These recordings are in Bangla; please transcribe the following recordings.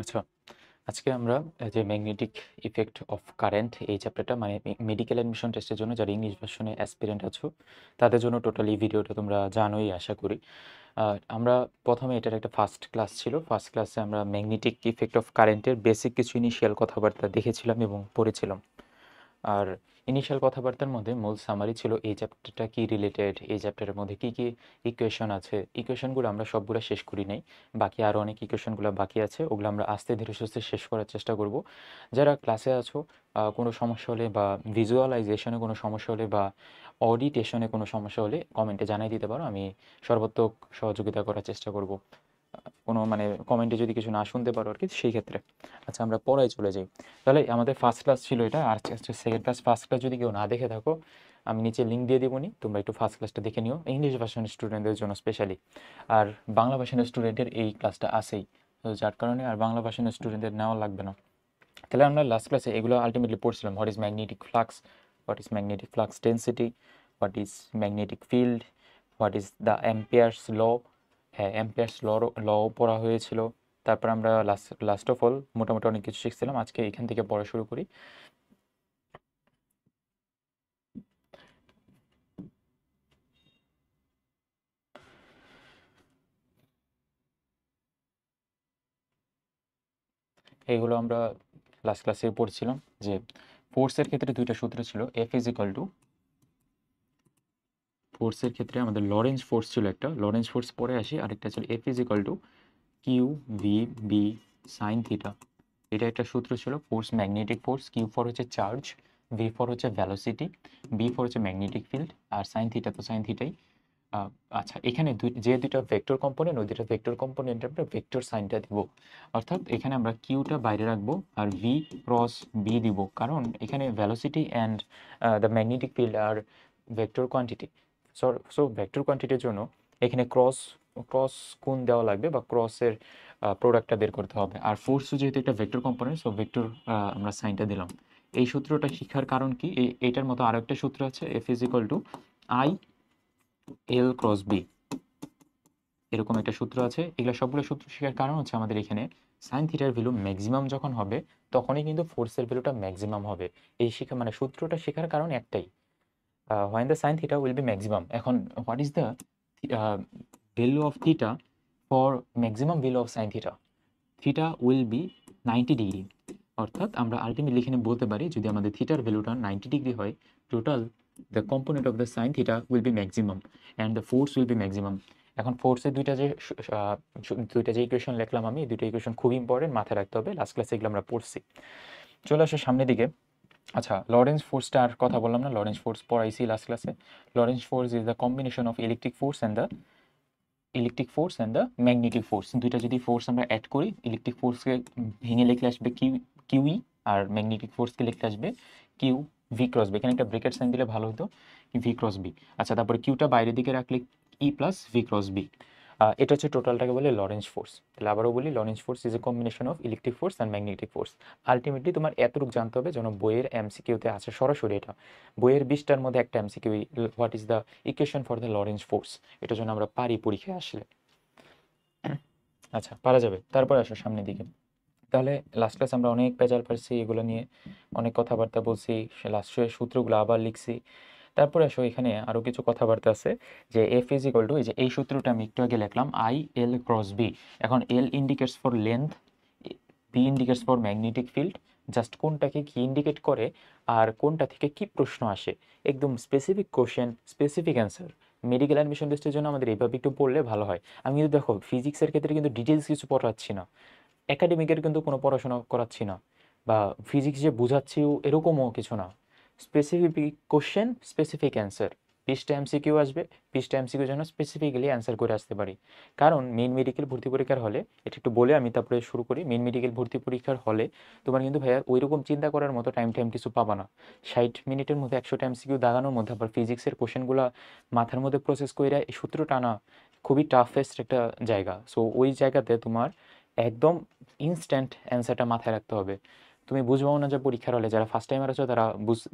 আচ্ছা, আজকে আমরা যে ম্যাগনেটিক ইফেক্ট অফ কারেন্ট এই চ্যাপ্টারটা মানে মেডিকেল অ্যাডমিশন টেস্টের জন্য যারা ইংলিশ ভার্সনে অ্যাসপিরেন্ট আছো তাদের জন্য টোটালি ভিডিওটা তোমরা জানোই আশা করি। আমরা প্রথমে এটার একটা ফার্স্ট ক্লাস ছিল। ফার্স্ট ক্লাসে আমরা ম্যাগনেটিক ইফেক্ট অফ কারেন্টের বেসিক কিছু ইনিশিয়াল কথাবার্তা দেখেছিলাম এবং পড়েছিলাম। আর ইনিশিয়াল কথাবার্তার মধ্যে মূল সামারি ছিল এই চ্যাপ্টারটা কি রিলেটেড, এই চ্যাপ্টারের মধ্যে কি কি ইকুয়েশন আছে। ইকুয়েশনগুলো আমরা সবগুলো শেষ করি নাই, বাকি আরও অনেক ইকুয়েশনগুলো বাকি আছে, ওগুলো আমরা আস্তে ধীরে সুস্থে শেষ করার চেষ্টা করব। যারা ক্লাসে আছো কোনো সমস্যা হলে বা ভিজুয়ালাইজেশনে কোনো সমস্যা হলে বা অডিটেশনে কোনো সমস্যা হলে কমেন্টে জানাই দিতে পারো, আমি সর্বাত্মক সহযোগিতা করার চেষ্টা করব। কোনো মানে কমেন্টে যদি কিছু না শুনতে পারো আর কি সেই ক্ষেত্রে। আচ্ছা, আমরা পড়ায় চলে যাই। তাহলে আমাদের ফার্স্ট ক্লাস ছিল এটা, আর সেকেন্ড ক্লাস। ফার্স্ট ক্লাস যদি কেউ না দেখে থাকো আমি নিচে লিঙ্ক দিয়ে দেবনি, তোমরা একটু ফার্স্ট ক্লাসটা দেখে নিও, ইংলিশ ভার্সনের স্টুডেন্টদের জন্য স্পেশালি। আর বাংলা ভার্সনের স্টুডেন্টের এই ক্লাসটা আছেই, তো যার কারণে আর বাংলা ভার্সনের স্টুডেন্টদের নেওয়া লাগবে না। তাহলে আমরা লাস্ট ক্লাসে এগুলো আলটিমেটলি পড়ছিলাম। What is magnetic flux, what is magnetic flux density, what is magnetic field, what is the ampere's law. হ্যাঁ, অ্যাম্পিয়ার্স ল পড়া হয়েছিল। তারপর আমরা লাস্ট অফ অল মোটামুটি অনেক কিছু শিখছিলাম। আজকে এখান থেকে পড়া শুরু করি। এইগুলো আমরা লাস্ট ক্লাসে পড়ছিলাম যে ফোর্সের ক্ষেত্রে দুইটা সূত্র ছিল। এফ ইজ ইকাল টু, ফোর্সের ক্ষেত্রে আমাদের লরেঞ্জ ফোর্স ছিল একটা, লরেঞ্জ ফোর্স পরে আসি, আরেকটা ছিল f is equal to q v b sine theta. এটা একটা সূত্র ছিল। Force magnetic force, q for হচ্ছে চার্জ, ভি ফর হচ্ছে ভ্যালোসিটি, বি ফর হচ্ছে ম্যাগনেটিক ফিল্ড, আর সাইন থিটা তো সাইন থিটাই। আচ্ছা, এখানে যে দুইটা ভেক্টর কম্পোনেন্ট, ওই দুইটা ভেক্টর কম্পোনেন্টের আমরা ভেক্টর সাইনটা দিব। অর্থাৎ এখানে আমরা কিউটা বাইরে রাখবো আর ভি ক্রস বি দিব, কারণ এখানে velocity and the magnetic field are vector quantity. So vector কোয়ান্টিটির জন্য এখানে ক্রস ক্রস কোণ দেওয়া লাগবে বা ক্রসের প্রোডাক্টটা বের করতে হবে। আর ফোর্সও যেহেতু একটা ভেক্টর কম্পোনেন্ট, সো ভেক্টর আমরা সাইনটা দিলাম। এই সূত্রটা শিখার কারণ কি, এইটার মতো আরো একটা সূত্র আছে, f is equal to i l cross b, এরকম একটা সূত্র আছে। এগুলো সবগুলো সূত্র শেখার কারণ হচ্ছে আমাদের এখানে সাইন থিটার ভ্যালু ম্যাক্সিমাম যখন হবে তখনই কিন্তু ফোর্সের ভ্যালুটা ম্যাক্সিমাম হবে। এই শিখা মানে সূত্রটা শেখার কারণ একটাই, when the sin theta will be maximum. এখন what is the value of theta for maximum value of sin theta? Theta will be 90 degree. অর্থাৎ আমরা আলটিমেটলি এখানে বলতে পারি যদি আমাদের থিটার ভ্যালুটা 90 ডিগ্রি হয়, total the component of the sine theta will be maximum and the force will be maximum. এখন ফোর্সের দুইটা যে ইকুয়েশন লিখলাম আমি, এই দুইটা ইকুয়েশন খুব ইম্পর্টেন্ট, মাথায় রাখতে হবে। লাস্ট ক্লাসে এগুলো আমরা পড়ছি। চলে আসো সামনের দিকে। আচ্ছা, লরেন্স ফোর্সটা আর কথা বললাম না, লরেন্স ফোর্স পড়াইছি লাস্ট ক্লাসে। Lawrence force is the combination of electric force and the magnetic force. দুইটা যদি ফোর্স আমরা অ্যাড করি, ইলেকট্রিক ফোর্সকে ভেঙে লিখলে আসবে কিউই, আর ম্যাগনেটিক ফোর্সকে লিখতে আসবে কিউ ভি ক্রস বি। এখানে একটা ব্রেকেট সাইন দিলে ভালো হতো, ভি ক্রস বি। আচ্ছা, তারপরে কিউটা বাইরের দিকে রাখলে ই প্লাস ভি ক্রস বি। এটা হচ্ছে টোটালটাকে বলে লরেন্স ফোর্স। তাহলে আবারও বলি, Lawrence force is a combination of electric force and magnetic force. Ultimately তোমার এতটুকু জানতে হবে যেন বইয়ের এমসিকিউতে আছে সরাসরি এটা। বইয়ের 20টার মধ্যে একটা MCQ, what is the equation for the Lawrence force, এটা যেন আমরা পারি পরীক্ষায় আসলে। আচ্ছা, পারা যাবে। তারপরে আসো সামনের দিকে। তাহলে লাস্ট ক্লাস আমরা অনেক পেঁচাল পারছি, এগুলো নিয়ে অনেক কথাবার্তা বলছি, লাস্টের সূত্রগুলো আবার লিখছি। তারপরে আসো এখানে আরও কিছু কথাবার্তা আছে যে এফ ইজ ইকুয়াল টু, এই যে এই সূত্রটা আমি একটু আগে লিখলাম, আই এল ক্রস বি। এখন L indicates for length, B indicates for magnetic field. Just কোনটাকে কি ইন্ডিকেট করে আর কোনটা থেকে কি প্রশ্ন আসে, একদম specific question specific answer. Medical admission টেস্টের জন্য আমাদের এইভাবে একটু পড়লে ভালো হয়। আমি কিন্তু দেখো ফিজিক্সের ক্ষেত্রে কিন্তু ডিটেলস কিছু পড়াচ্ছি না, একাডেমিকের কিন্তু কোনো পড়াশোনা করাচ্ছি না, বা ফিজিক্স যে বুঝাচ্ছিও এরকমও কিছু না। স্পেসিফিক কোশ্চেন স্পেসিফিক অ্যান্সার, 20টা এমসিকিউ আসবে, 20টা এমসিকিউ যেন স্পেসিফিক্যালি অ্যান্সার করে আসতে পারি। কারণ মেইন মেডিকেল ভর্তি পরীক্ষার হলে, এটা একটু বলে আমি তারপরে শুরু করি, মেইন মেডিকেল ভর্তি পরীক্ষার হলে তোমার কিন্তু ভাইয়া ওই রকম চিন্তা করার মতো টাইম কিছু পাবা না। 60 মিনিটের মধ্যে 100টা এমসিকিউ দাগানোর মধ্যে আবার ফিজিক্সের কোশ্চেনগুলো মাথার মধ্যে প্রসেস করে এই সূত্র টানা খুবই টাফেস্ট একটা জায়গা। সো ওই জায়গাতে তোমার একদম ইনস্ট্যান্ট অ্যান্সারটা মাথায় রাখতে হবে। তুমি বুঝবাও না যে পরীক্ষার হলে যারা ফার্স্ট টাইমার আছো তারা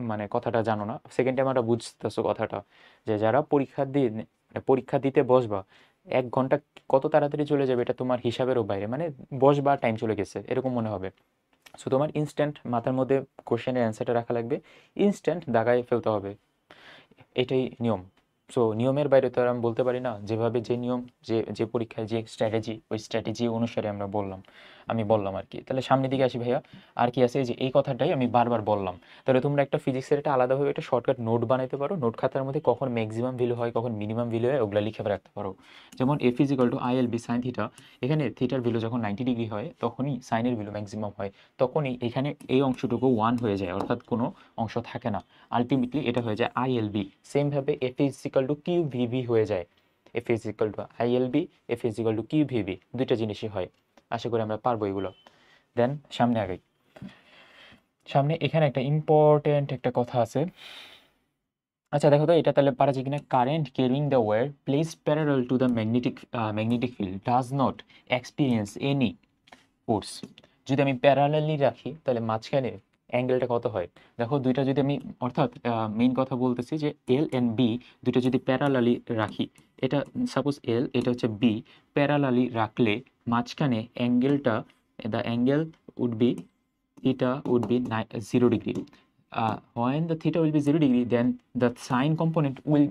মানে কথাটা জানো না, সেকেন্ড টাইমাররা বুঝতেছো কথাটা, যে যারা পরীক্ষা দিতে বসবা 1 ঘন্টা কত তাড়াতাড়ি চলে যাবে এটা তোমার হিসাবেরও বাইরে, মানে বসবার টাইম চলে গেছে এরকম মনে হবে। সো তোমার ইনস্ট্যান্ট মাথার মধ্যে কোশ্চেনের অ্যান্সারটা রাখা লাগবে, ইনস্ট্যান্ট দাগায় ফেলতে হবে, এটাই নিয়ম। সো নিয়মের বাইরে তো আর আমি বলতে পারি না, যেভাবে যে নিয়ম, যে যে পরীক্ষায় যে স্ট্র্যাটেজি, ওই স্ট্র্যাটেজি অনুসারে আমি বললাম আর কি। তাহলে সামনের দিকে আসি ভাইয়া, আর কি আছে, এই যে এই কথাটাই আমি বারবার বললাম। তাহলে তোমরা একটা ফিজিক্সের একটা আলাদাভাবে একটা শর্টকাট নোট বানাইতে পারো, নোট খাতার মধ্যে কখন ম্যাক্সিমাম ভ্যালু হয় কখন মিনিমাম ভ্যালু হয় ওগুলো লিখে রাখতে পারো। যেমন f is equal to i l b sine theta, এখানে থিটার ভ্যালু যখন 90 ডিগ্রি হয় তখনই সাইনের ভ্যালু ম্যাক্সিমাম হয়, তখনই এখানে এই অংশটুকু 1 হয়ে যায়, অর্থাৎ কোনো অংশ থাকে না, আলটিমেটলি এটা হয়ে যায় আইএলবি। সেমভাবে F is equal to Q VV হয়ে যায়, F is equal to ILB, F is equal to Q VV, দুইটা জিনিসই হয়। আশা করি আমরা পারবো এগুলো। দেন সামনে আগাই, সামনে এখানে একটা ইম্পর্টেন্ট একটা কথা আছে। আচ্ছা দেখো তো এটা তাহলে পারা যায় কিনা, current carrying the wire placed parallel to the magnetic field does not experience any force. যদি আমি প্যারালালি রাখি তাহলে মাঝখানে অ্যাঙ্গেলটা কত হয়, দেখো দুইটা যদি আমি, অর্থাৎ মেইন কথা বলতেছি যে এল অ্যান্ড বি দুইটা যদি প্যারালালি রাখি, এটা সাপোজ এল, এটা হচ্ছে বি, প্যারালালি রাখলে মাঝখানে অ্যাঙ্গেলটা, the angle would be, theta would be 0 degree. When the theta will be 0 degree, then the sine component will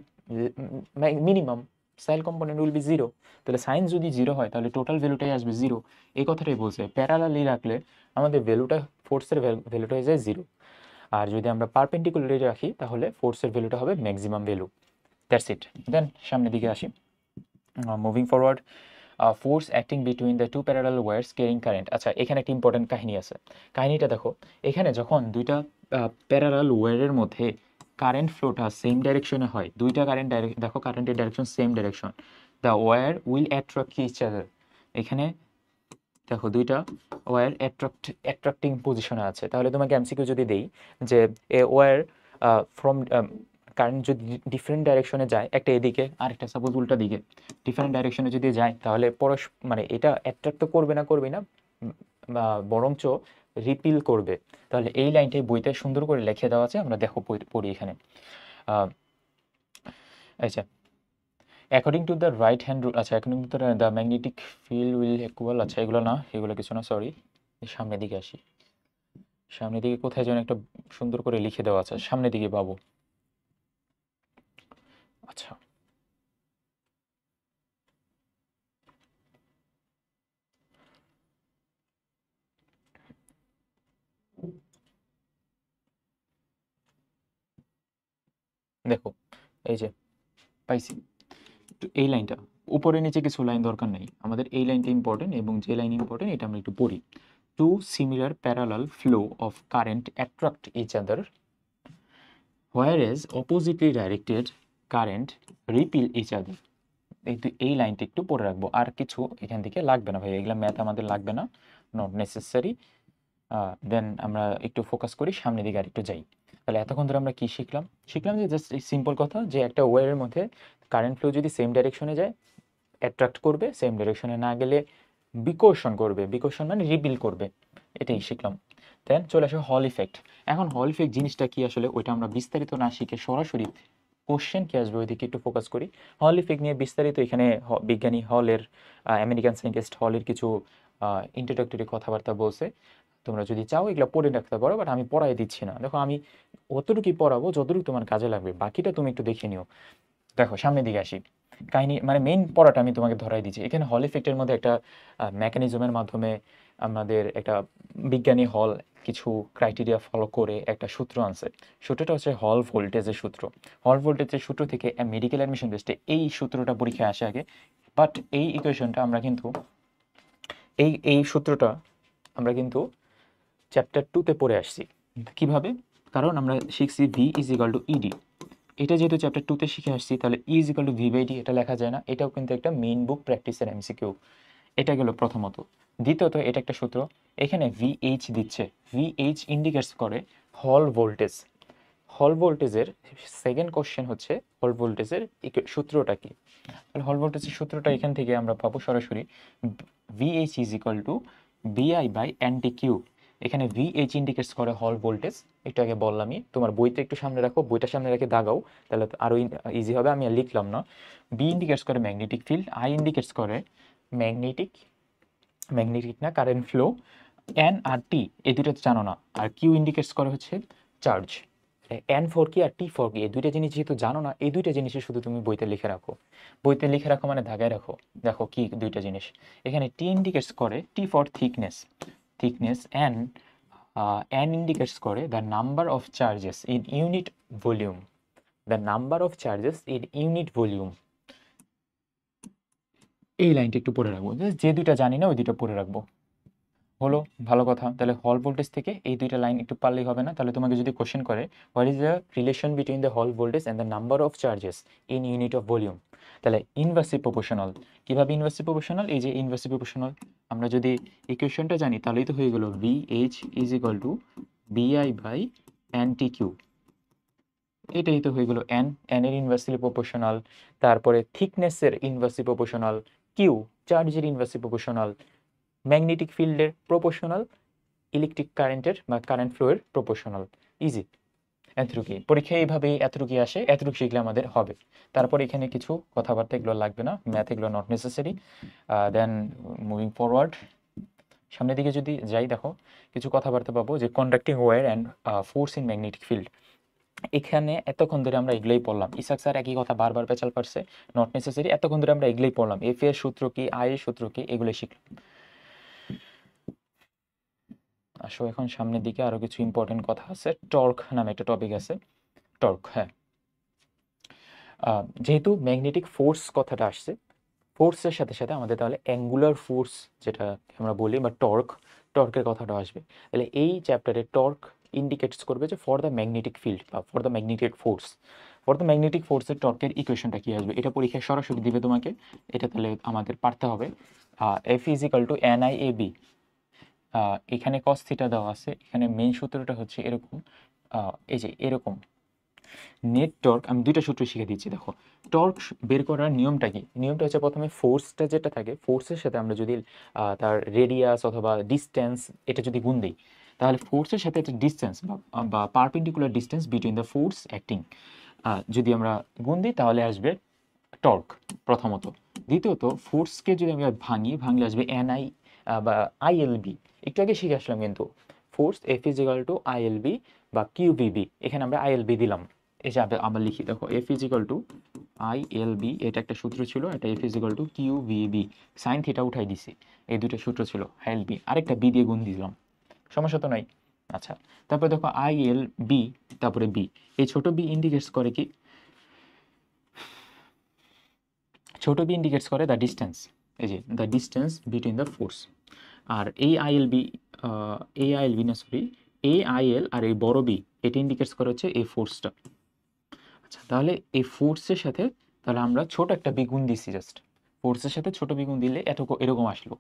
minimum, sine component will be 0. তাহলে সাইন যদি 0 হয় তাহলে টোটাল ভ্যালুটাই আসবে 0, এই কথাটাই বলছে। প্যারালালি রাখলে আমাদের ভ্যালুটা, ফোর্সের ভ্যালুটা হয়ে যায় 0, আর যদি আমরা পারপেন্ডিকুলারলি রাখি তাহলে ফোর্সের ভ্যালুটা হবে maximum value. That's it. Then সামনের দিকে আসি, moving forward, force acting between the two parallel wires carrying current. আচ্ছা এখানে একটা ইম্পর্টেন্ট কাহিনী আছে, কাহিনীটা দেখো, এখানে যখন দুইটা প্যারালাল ওয়্যারের মধ্যে কারেন্ট ফ্লোটা সেম ডাইরেকশনে হয়, দুইটা কারেন্ট দেখো কারেন্টের direction same direction, the wire will attract each other. এখানে দেখো দুইটা ওয়্যার অ্যাট্রাক্টিং পজিশনে আছে, তাহলে তোমাকে এমসিকিউ যদি দেই যে এ ওয়্যার ফ্রম কারেন্ট যদি ডিফারেন্ট ডাইরেকশনে যায়, একটা এদিকে আরেকটা সাপোজ উল্টা দিকে, ডিফারেন্ট ডাইরেকশনে যদি যায় তাহলে মানে এটা অ্যাট্রাক্ট তো করবে না বা বরঞ্চ রিপিল করবে। তাহলে এই লাইনটাই বইতে সুন্দর করে লিখে দেওয়া আছে, আমরা দেখো পড়ি এখানে। আচ্ছা according to the right hand rule, আচ্ছা according to the magnetic field will equal, আচ্ছা এগুলো না, এগুলো কিছু না, সরি। সামনের দিকে আসি, সামনের দিকে কোথায় যেন একটা সুন্দর করে লিখে দেওয়া আছে, সামনের দিকে পাবো। আচ্ছা দেখো এই যে পাইছি, তো এই লাইনটা উপরে নিচে কিছু লাইন দরকার নেই, আমাদের এই লাইনটা ইম্পর্টেন্ট, এবং যে লাইন ইম্পর্টেন্ট এটা আমরা একটু পড়ি। Two similar parallel flow of current attract each other, whereas oppositely directed current repel each other. এই লাইনটা একটু পড়ে রাখবো, আর কিছু এখান থেকে লাগবে না ভাই, এগুলা ম্যাথ আমাদের লাগবে না, নট নেসেসারি। দেন আমরা একটু ফোকাস করি, সামনের দিকে আর একটু যাই। তাহলে এতক্ষণ ধরে আমরা কি শিখলাম, যে জাস্ট এই সিম্পল কথা যে একটা ওয়্যারের মধ্যে কারেন্ট ফ্লো যদি সেম ডাইরেকশনে যায় অ্যাট্রাক্ট করবে, সেম ডাইরেকশনে না গেলে বিকর্ষণ করবে, বিকর্ষণ মানে রিপিল করবে, এটাই শিখলাম। দেন চলে আসে হল ইফেক্ট। এখন হল ইফেক্ট জিনিসটা কি আসলে, ওইটা আমরা বিস্তারিত না শিখে সরাসরি কোশ্চেন কি আসবে ওইদিকে একটু ফোকাস করি। হল ইফেক্ট নিয়ে বিস্তারিত এখানে বিজ্ঞানী হলের, আমেরিকান সায়েন্টিস্ট হলের কিছু ইন্ট্রোডাক্টরি কথাবার্তা বলছে, তোমরা যদি চাও এগুলো পড়ে রাখতে পারো, বাট আমি পড়াই দিচ্ছি না। দেখো আমি অতটুকুই পড়াবো যতটুকু তোমার কাজে লাগবে, বাকিটা তুমি একটু দেখে নিও। দেখো সামনের দিকে আসি, কাহিনী মানে মেইন পড়াটা আমি তোমাকে ধরাই দিচ্ছি। এখানে হল ইফেক্টের মধ্যে একটা মেকানিজমের মাধ্যমে আমাদের একটা বিজ্ঞানী হল কিছু ক্রাইটেরিয়া ফলো করে একটা সূত্র আনছে, সূত্রটা হচ্ছে হল ভোল্টেজের সূত্র। হল ভোল্টেজের সূত্র থেকে মেডিকেল অ্যাডমিশন টেস্টে এই সূত্রটা পরীক্ষায় আসে আগে, বাট এই ইকুয়েশনটা আমরা কিন্তু এই সূত্রটা আমরা কিন্তু চ্যাপ্টার 2-তে পড়ে আসছি। কিভাবে? কারণ আমরা শিখছি V is equal to ED, এটা যেহেতু চ্যাপ্টার 2-তে শিখে আসছি, তাহলে E is equal to V by D এটা লেখা যায় না, এটাও কিন্তু একটা মেইন বুক প্র্যাকটিসের এমসিকিউ। এটা গেল প্রথমত। দ্বিতীয়ত এটা একটা সূত্র, এখানে ভিএইচ দিচ্ছে, ভিএইচ ইন্ডিকেটস করে হল ভোল্টেজ। হল ভোল্টেজের সেকেন্ড কোশ্চেন হচ্ছে হল ভোল্টেজের সূত্রটা কি। তাহলে হল ভোল্টেজের সূত্রটা এখান থেকে আমরা পাবো সরাসরি, ভিএইচ ইজ ইকাল টু বিআই বাই এনটি কিউ। এখানে VH ইন্ডিকেটস করে হল ভোল্টেজ, একটু আগে বললামই। তোমার বইতে একটু সামনে রাখো, বইটা সামনে রেখে দাগাও, তাহলে আরও ইজি হবে, আমি আর লিখলাম না। বি ইন্ডিকেটস করে ম্যাগনেটিক ফিল্ড, আই ইন্ডিকেটস করে ম্যাগনেটিক না কারেন্ট ফ্লো, এন আর টি এই দুটো জানো না, আর কিউ ইন্ডিকেটস করে হচ্ছে চার্জ। এন ফর কি আর টি ফর কি, এই দুইটা জিনিস যেহেতু জানো না, এই দুইটা জিনিসই শুধু তুমি বইতে লিখে রাখো। বইতে লিখে রাখো মানে ধাগায় রাখো। দেখো কি দুইটা জিনিস, এখানে টি ইন্ডিকেটস করে T for thickness N indicates করে the number of charges in unit volume, এই লাইনটা একটু পড়ে রাখবো, যে দুইটা জানি না ওই দুইটা পড়ে রাখবো। হলো, ভালো কথা। তাহলে হল ভোল্টেজ থেকে এই দুইটা লাইন একটু পারলেই হবে না? তাহলে তোমাকে যদি কোশ্চেন করে what is the relation between the hall voltage and the number of charges in unit of volume, তাহলে ইনভার্সলি প্রপোর্শনাল। কিভাবে ইনভার্সলি প্রপোর্শনাল? এই যে ইনভার্সলি প্রপোর্শনাল, আমরা যদি ইকুয়েশনটা জানি তাহলেই তো হয়ে গেল VH is equal to BI by NTQ। এটাই তো হয়ে গেল এন, এন এর ইনভার্সলি প্রপোর্শনাল, তারপরে থিকনেসের ইনভার্সলি প্রপোর্শনাল, কিউ চার্জের ইনভার্সলি প্রপোর্শনাল, ম্যাগনেটিক ফিল্ডের প্রপোর্শনাল, ইলেকট্রিক কারেন্টের বা কারেন্ট ফ্লোয়ের প্রপোর্শনাল। ইজি, এতটুকুই পরীক্ষা, এইভাবেই এতটুকুই আসে, এতটুকু শিখলে আমাদের হবে। তারপর এখানে কিছু কথাবার্তা এগুলো লাগবে না, ম্যাথ এগুলো not necessary. Then moving forward, সামনের দিকে যদি যাই, দেখো কিছু কথাবার্তা পাবো যে conducting wire and force in magnetic field. এখানে এতক্ষণ ধরে আমরা এগুলোই পড়লাম, ইসাক স্যার একই কথা বারবার পেঁচাল পারছে, নট নেসেসারি। এতক্ষণ ধরে আমরা এগুলোই পড়লাম, এফ এর সূত্র কি, আই এর সূত্র কি, এগুলোই শিখলাম। আসো এখন সামনের দিকে, আরো কিছু ইম্পর্টেন্ট কথা আছে। টর্ক নামে একটা টপিক আছে, টর্ক। হ্যাঁ, যেহেতু ম্যাগনেটিক ফোর্স কথাটা আসছে, ফোর্সের সাথে সাথে আমাদের তাহলে অ্যাঙ্গুলার ফোর্স যেটা আমরা বলি বা টর্কের কথাটা আসবে। তাহলে এই চ্যাপ্টারে টর্ক ইন্ডিকেটস করবে যে ফর দ্য ম্যাগনেটিক ফিল্ড বা ফর দ্য ম্যাগনেটিক ফোর্সের টর্কের ইকুয়েশনটা কি আসবে, এটা পরীক্ষায় সরাসরি দিবে তোমাকে। এটা তাহলে আমাদের পারতে হবে। F is equal two NIAB, এখানে কস থিটা দেওয়া আছে, এখানে মেইন সূত্রটা হচ্ছে এরকম, এই যে এরকম নেট টর্ক। আমি দুইটা সূত্র শিখে দিচ্ছি, দেখো টর্ক বের করার নিয়মটা কি। নিয়মটা হচ্ছে প্রথমে ফোর্সটা যেটা থাকে, ফোর্সের সাথে আমরা যদি তার রেডিয়াস অথবা ডিস্টেন্স এটা যদি গুণ দিই, তাহলে ফোর্সের সাথে একটা ডিস্টেন্স বা perpendicular distance between the force acting যদি আমরা গুণ দিই তাহলে আসবে টর্ক প্রথমত। দ্বিতীয়ত ফোর্সকে যদি আমরা ভাঙলে আসবে NI বা ILB। একটু আগে শিখে আসলাম কিন্তু, force F is equal two ILB বা QVB, এখানে আমরা ILB দিলাম। এই যে আবার লিখি, দেখো F is equal two ILB, এটা একটা সূত্র ছিল, এটা F is equal two QVB, sine theta উঠাই দিছি, এই দুটো সূত্র ছিল। ILB আরেকটা B দিয়ে গুণ দিলাম, সমস্যা তো নাই। আচ্ছা, তারপরে দেখো ILB, তারপরে B, এই ছোট b ইন্ডিকেটস করে কি, ছোট b ইন্ডিকেটস করে দ্য ডিস্টেন্স, এই যে the distance between the force. আর এই আইএলবি না সরি, AIL আর এই বড় বি, এটা ইন্ডিকেটস করে হচ্ছে এই ফোর্সটা। আচ্ছা, তাহলে এই ফোর্সের সাথে তাহলে আমরা ছোট একটা বিগুণ দিছি, জাস্ট ফোর্সের সাথে ছোট বিগুণ দিলে এরকম আসলো।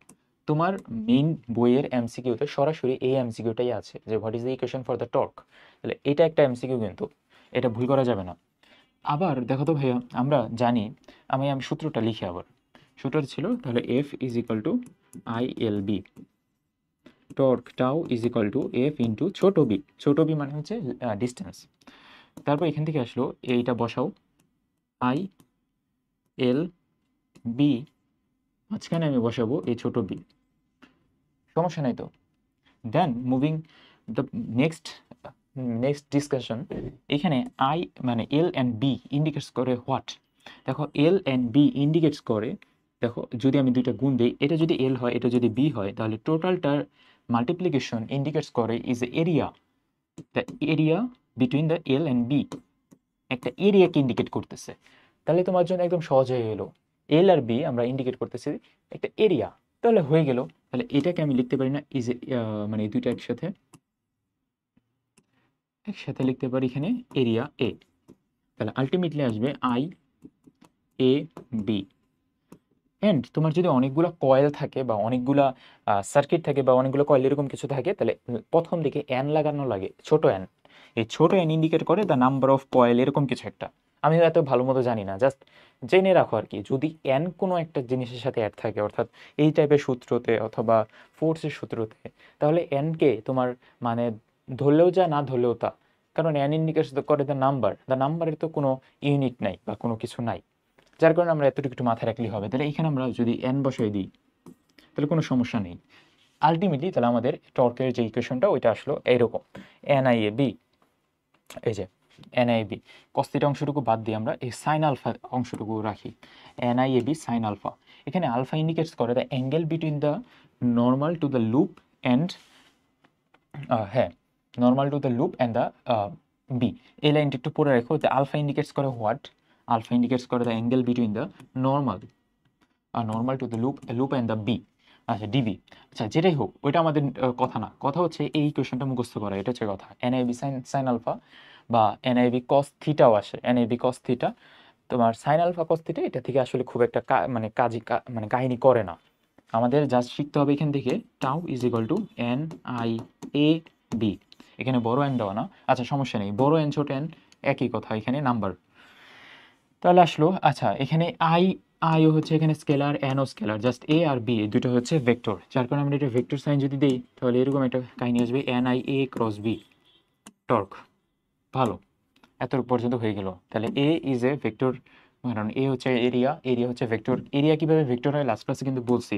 তোমার মেইন বইয়ের MCQতে সরাসরি এই MCQটাই আছে যে what is the equation for the torque. তাহলে এটা একটা MCQ, কিন্তু এটা ভুল করা যাবে না। আবার দেখো তো ভাইয়া, আমরা জানি, আমি সূত্রটা লিখি আবার। সূত্রটা ছিল তাহলে F is equal two ILB, torque tau is equal two F into ছোট বি মানে হচ্ছে ডিস্টেন্স। তারপর এখান থেকে আসলো এইটা বসাও, ILB, মাঝখানে আমি বসাবো এই ছোট বি, সমস্যা নাই তো। দেন মুভিং দ্য নেক্সট ডিসকাশন, এখানে আই মানে L অ্যান্ড B ইন্ডিকেটস করে হোয়াট। দেখো L অ্যান্ড B ইন্ডিকেটস করে, দেখো যদি আমি দুইটা গুণ দিই, এটা যদি L হয় এটা যদি B হয়, তাহলে টোটালটার মাল্টিপ্লিকেশন ইন্ডিকেটস করে is area, the area between the L and B, একটা এরিয়াকে ইন্ডিকেট করতেছে। তাহলে তোমার জন্য একদম সহজ হয়ে গেল, L আর B আমরা ইন্ডিকেট করতেছি একটা এরিয়া, তাহলে হয়ে গেল। তাহলে এটাকে আমি লিখতে পারি না ইজ মানে এই দুইটা একসাথে লিখতে পারি এখানে এরিয়া A, তাহলে আলটিমেটলি আসবে IAB। এন্ড তোমার যদি অনেকগুলো কয়েল থাকে বা অনেকগুলা সার্কিট থাকে বা অনেকগুলো কয়েল এরকম কিছু থাকে, তাহলে প্রথম দিকে N লাগানো লাগে, ছোট N। এই ছোট N ইন্ডিকেট করে দ্য নাম্বার অফ কয়েল, এরকম কিছু একটা। আমি এত ভালো মতো জানি না, জাস্ট জেনে রাখো আর কি, যদি এন কোনো একটা জিনিসের সাথে অ্যাড থাকে, অর্থাৎ এই টাইপের সূত্রতে অথবা ফোর্সের সূত্রতে, তাহলে এনকে তোমার মানে ধরলেও যা, না ধরলেও তা। কারণ এন ইন্ডিকেটস করে দ্য নাম্বারের তো কোনো ইউনিট নাই বা কোনো কিছু নাই, যার কারণে আমরা এতটুকু একটু মাথায় রাখলেই হবে। তাহলে এখানে আমরা যদি এন বসাই দিই তাহলে কোনো সমস্যা নেই। আলটিমেটলি তাহলে আমাদের টর্কের যে ইকুয়েশনটা ওইটা আসলো এইরকম, NIAB, এই যে NIAB কস্তিটা অংশটুকু বাদ দিয়ে আমরা এই সাইন আলফা অংশটুকু রাখি, NIAB সাইন আলফা। এখানে আলফা ইন্ডিকেটস করে the angle between the normal to the loop and, হ্যাঁ, normal to the loop and the B. এই লাইনটা একটু পরে রাখো, যে আলফা ইন্ডিকেটস করে হোয়াট, আলফা ইন্ডিকেটস করে the angle between the normal normal to the loop and the B. আচ্ছা ডিবি, আচ্ছা যেটাই হোক ওইটা আমাদের কথা না, কথা হচ্ছে এই ইকুয়েশনটা মুখস্থ করা, এটা হচ্ছে কথা। NIAB সাইন আলফা বা NIAB কস থিটাও আসে, NIAB কস থিটা, তোমার সাইন আলফা কস থিটা, এটা থেকে আসলে খুব একটা মানে মানে কাহিনী করে না। আমাদের জাস্ট শিখতে হবে এখান থেকে tau is equal to NIAB, এখানে বড় এন দেওয়া না, আচ্ছা সমস্যা নেই, বড় এন ছোট এন একই কথা, এখানে নাম্বার। তাহলে আসলো, আচ্ছা এখানে আইও হচ্ছে এখানে scalar, NO scalar, just a R B দুটো হচ্ছে ভেক্টর, যার কারণে আমরা এটা ভেক্টর সাইন যদি দিই তাহলে এরকম একটা কাহিনী আসবে, NIA ক্রস বি টর্ক। ভালো, এত পর্যন্ত হয়ে গেল। তাহলে এ ইজ এ ভেক্টর, কারণ এ হচ্ছে এরিয়া, এরিয়া হচ্ছে ভেক্টর। এরিয়া কিভাবে ভেক্টর হয় লাস্ট ক্লাসে কিন্তু বলছি।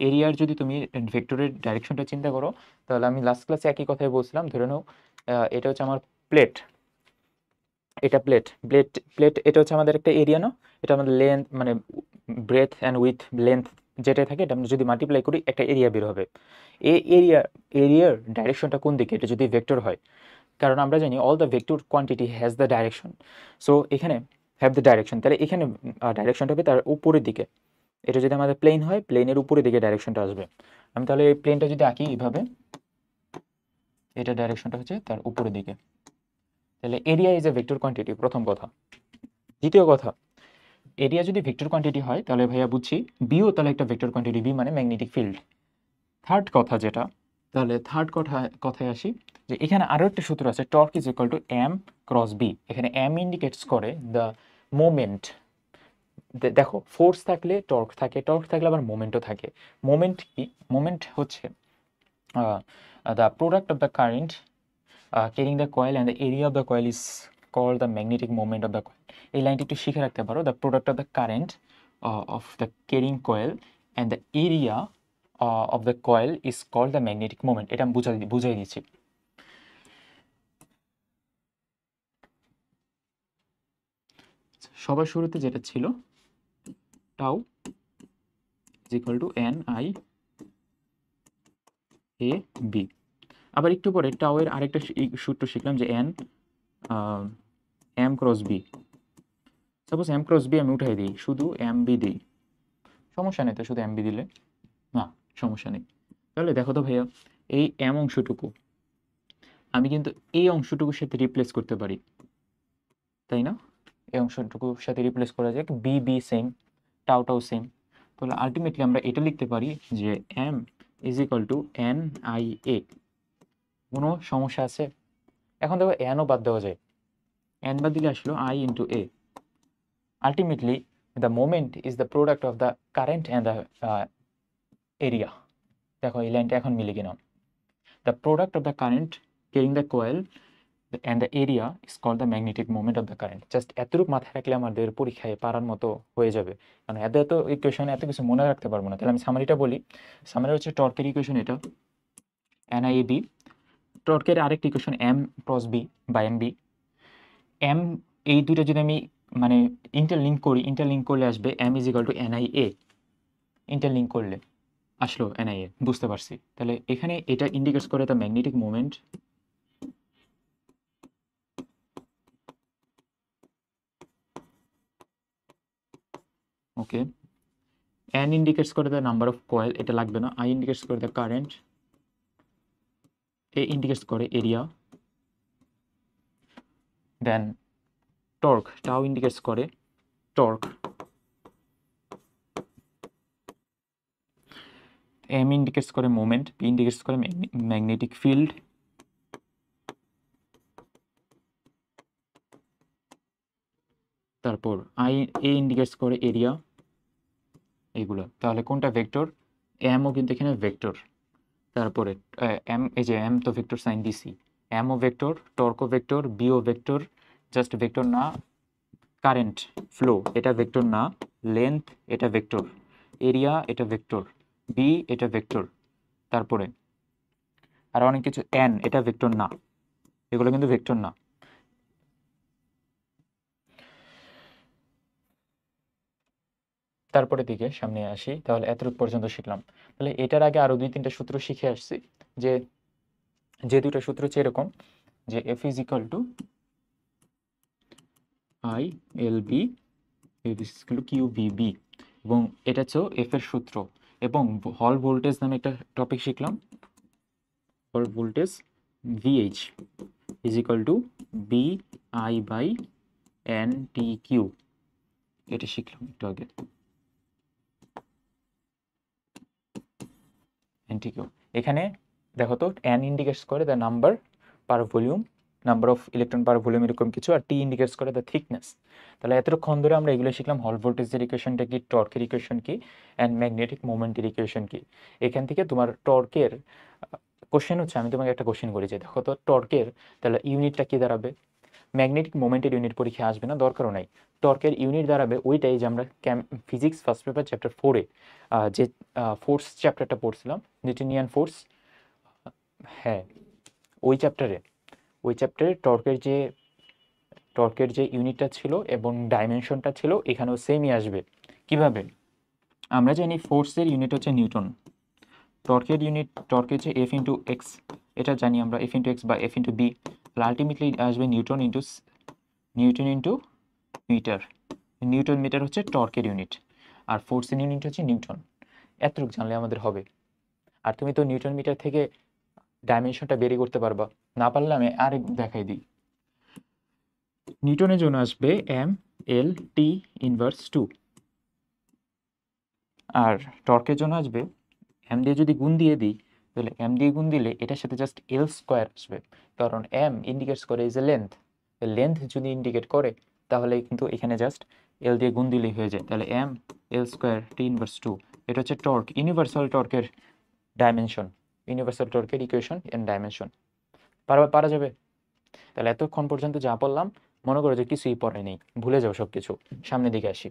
এরিয়ার যদি তুমি ভেক্টরের ডাইরেকশনটা চিন্তা করো, তাহলে আমি লাস্ট ক্লাসে একই কথাই বলছিলাম, ধরে নাও এটা হচ্ছে আমার প্লেট, এটা প্লেট এটা হচ্ছে আমাদের একটা এরিয়া, না এটা আমাদের লেন্থ মানে ব্রেথ অ্যান্ড উইথ লেন্থ যেটা থাকে, এটা আমরা যদি মাল্টিপ্লাই করি একটা এরিয়া বের হবে। এই এরিয়ার ডাইরেকশনটা কোন দিকে, এটা যদি ভেক্টর হয়, কারণ আমরা জানি all the vector quantity has the direction, so এখানে হ্যাভ দ্য ডাইরেকশন, তাহলে এখানে ডাইরেকশনটা হবে তার উপরের দিকে। এটা যদি আমাদের প্লেন হয়, প্লেনের উপরের দিকে ডাইরেকশনটা আসবে। আমি তাহলে এই প্লেনটা যদি আঁকি এইভাবে, এটা ডাইরেকশনটা হচ্ছে তার উপরের দিকে। তাহলে area is a vector quantity, প্রথম কথা। দ্বিতীয় কথা, এরিয়া যদি ভেক্টর কোয়ান্টিটি হয় তাহলে ভাইয়া বুঝছি বিও তাহলে একটা ভেক্টর কোয়ান্টিটি, বি মানে ম্যাগনেটিক ফিল্ড। থার্ড কথা যেটা, তাহলে থার্ড কথায় আসি, যে এখানে আরও একটা সূত্র আছে, torque is equal to m cross b. এখানে এম ইন্ডিকেটস করে দ্য মোমেন্ট। দেখো ফোর্স থাকলে টর্ক থাকে, টর্ক থাকলে আবার মোমেন্টও থাকে। মোমেন্ট কি, মোমেন্ট হচ্ছে the product of the current carrying the coil and the area of the coil is call the magnetic moment of the coil. এই লাইনটি একটু শিখে রাখতে পারো, the product of the current of the carrying coil and the area of the coil is called the magnetic moment. এটা আমি বুঝাই দিচ্ছি। সবার শুরুতে যেটা ছিল tau is equal to NIAB। আবার একটু পরে টাউ এর আরেকটা সূত্র শিখলাম, যে m cross b. Suppose m cross b আমি উঠাই দিই, শুধু এম বি দিই, সমস্যা নেই তো, শুধু এম বি দিলে, না সমস্যা নেই। তাহলে দেখো তো ভাইয়া, এই এম অংশটুকু আমি কিন্তু এই অংশটুকুর সাথে রিপ্লেস করতে পারি, তাই না? এই অংশটুকুর সাথে রিপ্লেস করা যায়, বি সেম, টাউ সেম। তাহলে আলটিমেটলি আমরা এটা লিখতে পারি যে m is equal to NIA। কোনো সমস্যা আছে? এখন দেখো এনও বাদ দেওয়া যায়, এন বাদ দিলে আসলো I into a. Ultimately the moment is the product of the current and the area. দেখো এই লাইনটা এখন মিলে কিনা, the product of the current carrying the coil and the area is called the magnetic moment of the current. Just এতটুকু মাথায় রাখলে আমাদের পরীক্ষায় পারার মতো হয়ে যাবে, কারণ এত ইকুয়েশন এত কিছু মনে রাখতে পারবো না। তাহলে আমি সামারিটা বলি, সামারি হচ্ছে টর্কের ইকুয়েশন এটা NIAB, টর্কের আরেকটি ইকুয়েশন এম ক্রস বি বা এম বি। এম, এই দুটো যদি আমি মানে ইন্টারলিঙ্ক করলে আসবে m is equal to NIA। Interlink করলে আসলো NIA, বুঝতে পারছি। তাহলে এখানে এটা ইন্ডিকেটস করে the magnetic moment, okay. N indicates করে দ্য নাম্বার অফ কয়েল, এটা লাগবে না। আই ইন্ডিকেটস করে দ্য কারেন্ট, এ ইন্ডিকেটস করে এরিয়া, দেন টর্ক, টাউ ইন্ডিকেটস করে টর্ক, এম ইন্ডিকেটস করে মোমেন্ট, পি ইন্ডিকেটস করে ম্যাগনেটিক ফিল্ড, তারপর এ ইন্ডিকেটস করে এরিয়া, এগুলো। তাহলে কোনটা ভেক্টর? এমও কিন্তু এখানে ভেক্টর। তারপরে এম, এই যে এম তো ভেক্টর সাইন দিছি, এমও ভেক্টর, টর্কও ভেক্টর, বিও ভেক্টর, জাস্ট ভেক্টর না। কারেন্ট ফ্লো এটা ভেক্টর না, লেন্থ এটা ভেক্টর, এরিয়া এটা ভেক্টর, বি এটা ভেক্টর। তারপরে আর অনেক কিছু, এন এটা ভেক্টর না, এগুলো কিন্তু ভেক্টর না। তারপরে দিকে সামনে আসি, তাহলে এতটুকু পর্যন্ত শিখলাম। তাহলে এটার আগে আরো 2-3টা সূত্র শিখে আসছি, যে যে দুইটা সূত্র হচ্ছে এরকম, যে f is equal to i l b, f is equal to q v b, এবং এটা হচ্ছে এফ এর সূত্র। এবং হল ভোল্টেজ নামে একটা টপিক শিখলাম, হল voltage VH is equal to b i by n t q, এটা শিখলাম একটু আগে, এন টি কিউ। এখানে দেখো তো, এন ইন্ডিকেটস করে the number per volume, number of electron per volume এরকম কিছু, আর টি ইন্ডিকেটস করে দ্য থিকনেস। তাহলে এতক্ষণ ধরে আমরা এগুলো শিখলাম, হল ভোল্টেজের ইকুয়েশনটা কি, টর্কের ইকুয়েশন কি, অ্যান্ড ম্যাগনেটিক মোমেন্টের ইকুয়েশন কি। এখান থেকে তোমার টর্কের কোশ্চেন হচ্ছে, আমি তোমাকে একটা কোশ্চেন করি যে দেখো তো টর্কের তাহলে ইউনিটটা কি দাঁড়াবে। ম্যাগনেটিক মোমেন্টের ইউনিট পরীক্ষায় আসবে না, দরকারও নাই। টর্কের ইউনিট দাঁড়াবে ওইটাই যে আমরা ফিজিক্স ফার্স্ট পেপার চ্যাপ্টার 4-এ যে ফোর্স চ্যাপ্টারটা পড়ছিলাম, নিউটনিয়ান ফোর্স, হ্যাঁ ওই চ্যাপ্টারে টর্কের যে ইউনিটটা ছিল এবং ডাইমেনশনটা ছিল, এখানেও সেমই আসবে। কিভাবে? আমরা জানি ফোর্সের ইউনিট হচ্ছে নিউটন, টর্কের যে এফ ইন্টু এক্স, এটা জানি আমরা, এফ ইন্টু এক্স বা এফ ইন্টু বি, আলটিমেটলি আসবে newton into metre. Newton metre হচ্ছে টর্কের ইউনিট, আর ফোর্সের ইউনিট হচ্ছে নিউটন। এতটুকু জানলে আমাদের হবে। আর তুমি তো নিউটন মিটার থেকে ডাইমেনশনটা বেরিয়ে করতে পারবা, না পারলে আমি আরেক দেখাই দিই। নিউটনের জন্য আসবে এম এল টি ইনভার্স 2, আর টর্কের জন্য আসবে এম দিয়ে যদি গুণ দিয়ে দিই, তাহলে এম দিয়ে গুণ দিলে এটার সাথে জাস্ট এল স্কোয়ার আসবে, কারণ এম ইন্ডিকেটস করে ইজ এ লেন্থ। লেন্থ যদি ইন্ডিকেট করে তাহলে কিন্তু এখানে জাস্ট এল দিয়ে গুণ দিলেই হয়ে যায়। তাহলে M L square T inverse 2, এটা হচ্ছে টর্ক, ইউনিভার্সাল টর্কের ডাইমেনশন, ইউনিভার্সাল টর্কের ইকুয়েশন এন্ড ডাইমেনশন। পারা যাবে? তাহলে এতক্ষণ পর্যন্ত যা বললাম, মনে করো যে কিছুই পড়ে নেই, ভুলে যাও সব কিছু। সামনের দিকে আসি,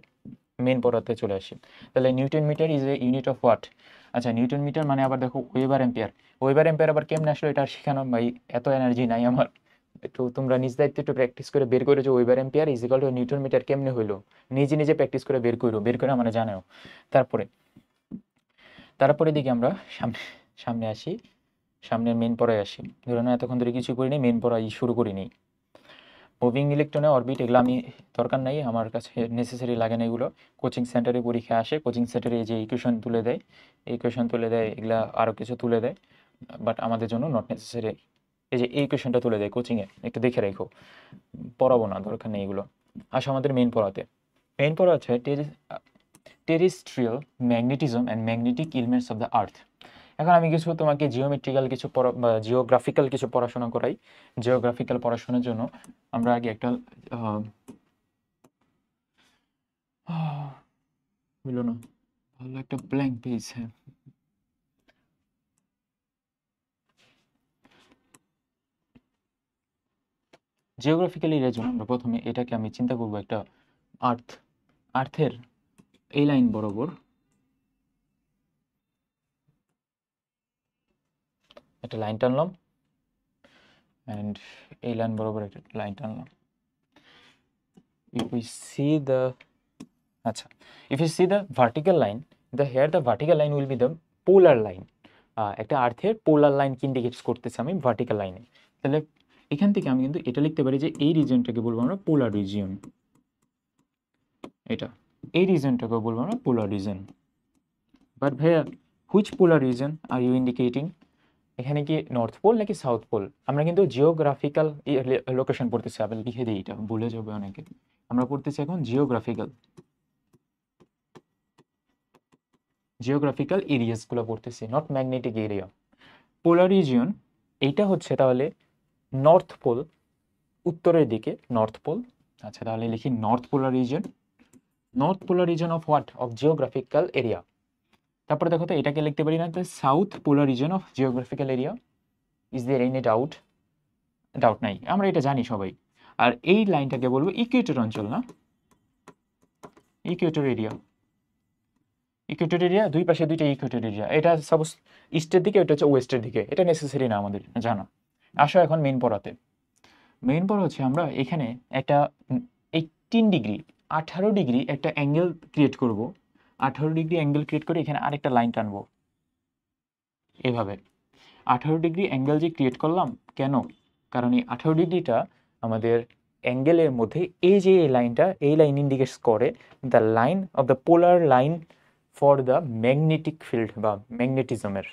মেন পড়াতে চলে আসি। তাহলে newton metre is a unit of what? আচ্ছা, নিউটন মিটার মানে আবার দেখো ওয়েবার এম্পিয়ার। ওয়েবার এম্পিয়ার আবার কেমনে আসলো এটা আর শেখানো ভাই, এত এনার্জি নাই আমার। একটু তোমরা নিজ দায়িত্বে একটু প্র্যাকটিস করে বের করে যে weber ampere is equal to newton metre কেমনে হইলো, নিজে নিজে প্র্যাকটিস করে বের করে মানে জানাও। তারপরে তারপরে দিকে আমরা সামনে সামনে আসি, সামনের মেন পড়ায় আসি। ধরে না এতক্ষণ ধরে কিছু করিনি, মেন পড়াই শুরু করিনি। মুভিং ইলেকট্রনে অরবিট, এগুলো আমি দরকার নাই, আমার কাছে নেসেসারি লাগে না এগুলো। কোচিং সেন্টারে পরীক্ষা আসে, কোচিং সেন্টারে যে ইকুয়েশন তুলে দেয়, এগুলা আরও কিছু তুলে দেয়, বাট আমাদের জন্য নট নেসেসারি। এই যে এই ইকুয়েশনটা তুলে দেয় কোচিংয়ে, একটু দেখে রেখো, পড়াবো না, দরকার নেই এগুলো। আসো আমাদের মেইন পড়াতে। মেইন পড়া হচ্ছে terrestrial magnetism and magnetic elements of the আর্থ। এখন আমি কিছু তোমাকে জিওমেট্রিক্যাল কিছু বা জিওগ্রাফিক্যাল কিছু পড়াশোনা করাই। জিওগ্রাফিক্যাল পড়াশোনার জন্য আমরা আগে একটা হইল না, ভালো একটা ব্ল্যাঙ্ক পেজ, হ্যাঁ। জিওগ্রাফিক্যাল এরিয়ার জন্য আমরা প্রথমে এটাকে আমি চিন্তা করবো একটা আর্থের এই লাইন বরাবর একটা লাইন টানলাম, অ্যান্ড এই লাইন বরাবর একটা line টানলাম। if we see the আচ্ছা, if you see the vertical line, here the vertical line will be the polar line. একটা আর্থের পোলার লাইনকে ইন্ডিকেটস করতেছে আমি ভার্টিক্যাল লাইনে। তাহলে এখান থেকে আমি কিন্তু এটা লিখতে পারি যে এই রিজনটাকে বলবো আমরা পোলার রিজিয়ন, এটা এই রিজনটাকে বলবো আমরা পোলার রিজন। বাট ভাইয়া, which polar region are you indicating? এখানে কি নর্থ পোল নাকি সাউথ পোল? আমরা কিন্তু জিওগ্রাফিক্যাল লোকেশন পড়তেছি, আবার লিখে দিই, এটা ভুলে যাবে অনেকে। আমরা পড়তেছি এখন জিওগ্রাফিক্যাল এরিয়াসগুলো পড়তেছি, not magnetic area. Polar region এইটা হচ্ছে তাহলে নর্থ পোল, উত্তরের দিকে নর্থ পোল, আচ্ছা তাহলে লিখি north polar region. North polar region of what? Of geographical area. তারপরে দেখো তো এটাকে লিখতে পারি না তো south polar region of geographical area. Is there any doubt? Doubt নাই, আমরা এটা জানি সবাই। আর এই লাইনটাকে বলবো ইকুয়েটর অঞ্চল, না? Ecuador area. ইকুয়েটর এরিয়া, দুই পাশে দুইটা ইকুয়েটর এরিয়া। এটা সাপোজ ইস্টের দিকে, ওটা হচ্ছে ওয়েস্টের দিকে। এটা নেসেসারি না আমাদের জানা। আসো এখন মেইন পড়াতে। মেইন পড়া হচ্ছে আমরা এখানে একটা 18 ডিগ্রি 18 ডিগ্রি একটা অ্যাঙ্গেল ক্রিয়েট করব। 18 ডিগ্রি অ্যাঙ্গেল ক্রিয়েট করে এখানে আরেকটা লাইন টানবো এভাবে। 18 ডিগ্রি অ্যাঙ্গেল যে ক্রিয়েট করলাম কেন? কারণ এই 18 ডিগ্রিটা আমাদের অ্যাঙ্গেলের মধ্যে এই যে এই লাইনটা, এই লাইন ইন্ডিকেটস করে the line of the polar line for the magnetic field বা ম্যাগনেটিজমের।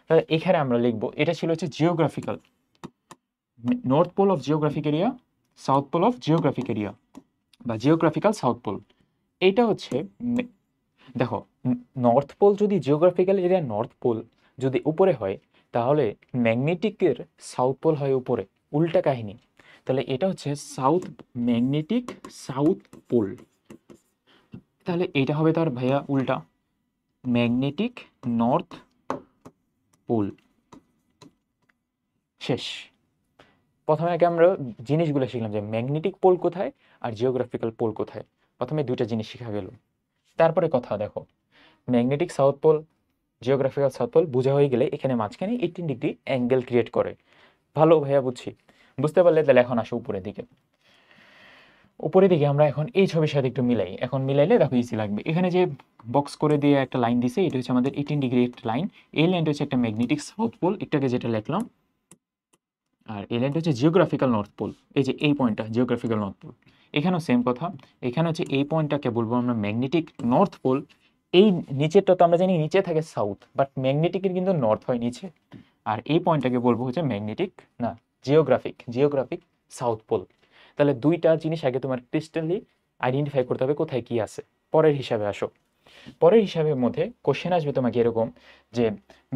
তাহলে এখানে আমরা লিখবো এটা ছিল হচ্ছে geographical, north pole of geographic area, south pole of geographic area বা জিওগ্রাফিক্যাল সাউথ পোল। এইটা হচ্ছে দেখো, নর্থ পোল যদি জিওগ্রাফিক্যাল এরিয়া নর্থ পোল যদি উপরে হয়, তাহলে ম্যাগনেটিকের সাউথ পোল হয় উপরে, উল্টা কাহিনী। তাহলে এটা হচ্ছে সাউথ ম্যাগনেটিক সাউথ পোল। তাহলে এটা হবে তার ভাইয়া উল্টা, ম্যাগনেটিক নর্থ পোল। শেষ। প্রথমে আগে আমরা জিনিসগুলো শিখলাম যে ম্যাগনেটিক পোল কোথায় আর জিওগ্রাফিক্যাল পোল কোথায়। প্রথমে দুইটা জিনিস শেখা গেল। তারপরে কথা দেখো, magnetic south pole geographical south pole বোঝা হয়ে গেলে এখানে মাঝখানে 18 ডিগ্রি অ্যাঙ্গেল ক্রিয়েট করে। ভালো ভাইয়া বুঝছি, বুঝতে পারলে তাহলে এখন আসো উপরের দিকে। উপরের দিকে আমরা এখন এই ছবির সাথে একটু মিলাই। এখন মিলাইলে দেখো ইজি লাগবে। এখানে যে বক্স করে দিয়ে একটা লাইন দিছে, এটা হচ্ছে আমাদের 18 ডিগ্রি একটা লাইন। এই লাইনটা হচ্ছে একটা ম্যাগনেটিক সাউথ পোল, একটাকে যেটা লিখলাম। আর এই লাইনটা হচ্ছে জিওগ্রাফিক্যাল নর্থ পোল। এই যে এই পয়েন্টটা জিওগ্রাফিক্যাল নর্থ পোল। এখানেও সেম কথা, এখানে হচ্ছে এই পয়েন্টটাকে বলবো আমরা ম্যাগনেটিক নর্থ পোল। এই নিচেরটা তো আমরা জানি নিচে থাকে সাউথ, বাট ম্যাগনেটিকের কিন্তু নর্থ হয় নিচে। আর এই পয়েন্টটাকে বলবো হচ্ছে ম্যাগনেটিক না জিওগ্রাফিক সাউথ পোল। তাহলে দুইটা জিনিস আগে তোমার ক্রিস্টালি আইডেন্টিফাই করতে হবে কোথায় কি আছে। পরের হিসাবে আসো। পরের হিসাবের মধ্যে কোশ্চেন আসবে তোমাকে এরকম যে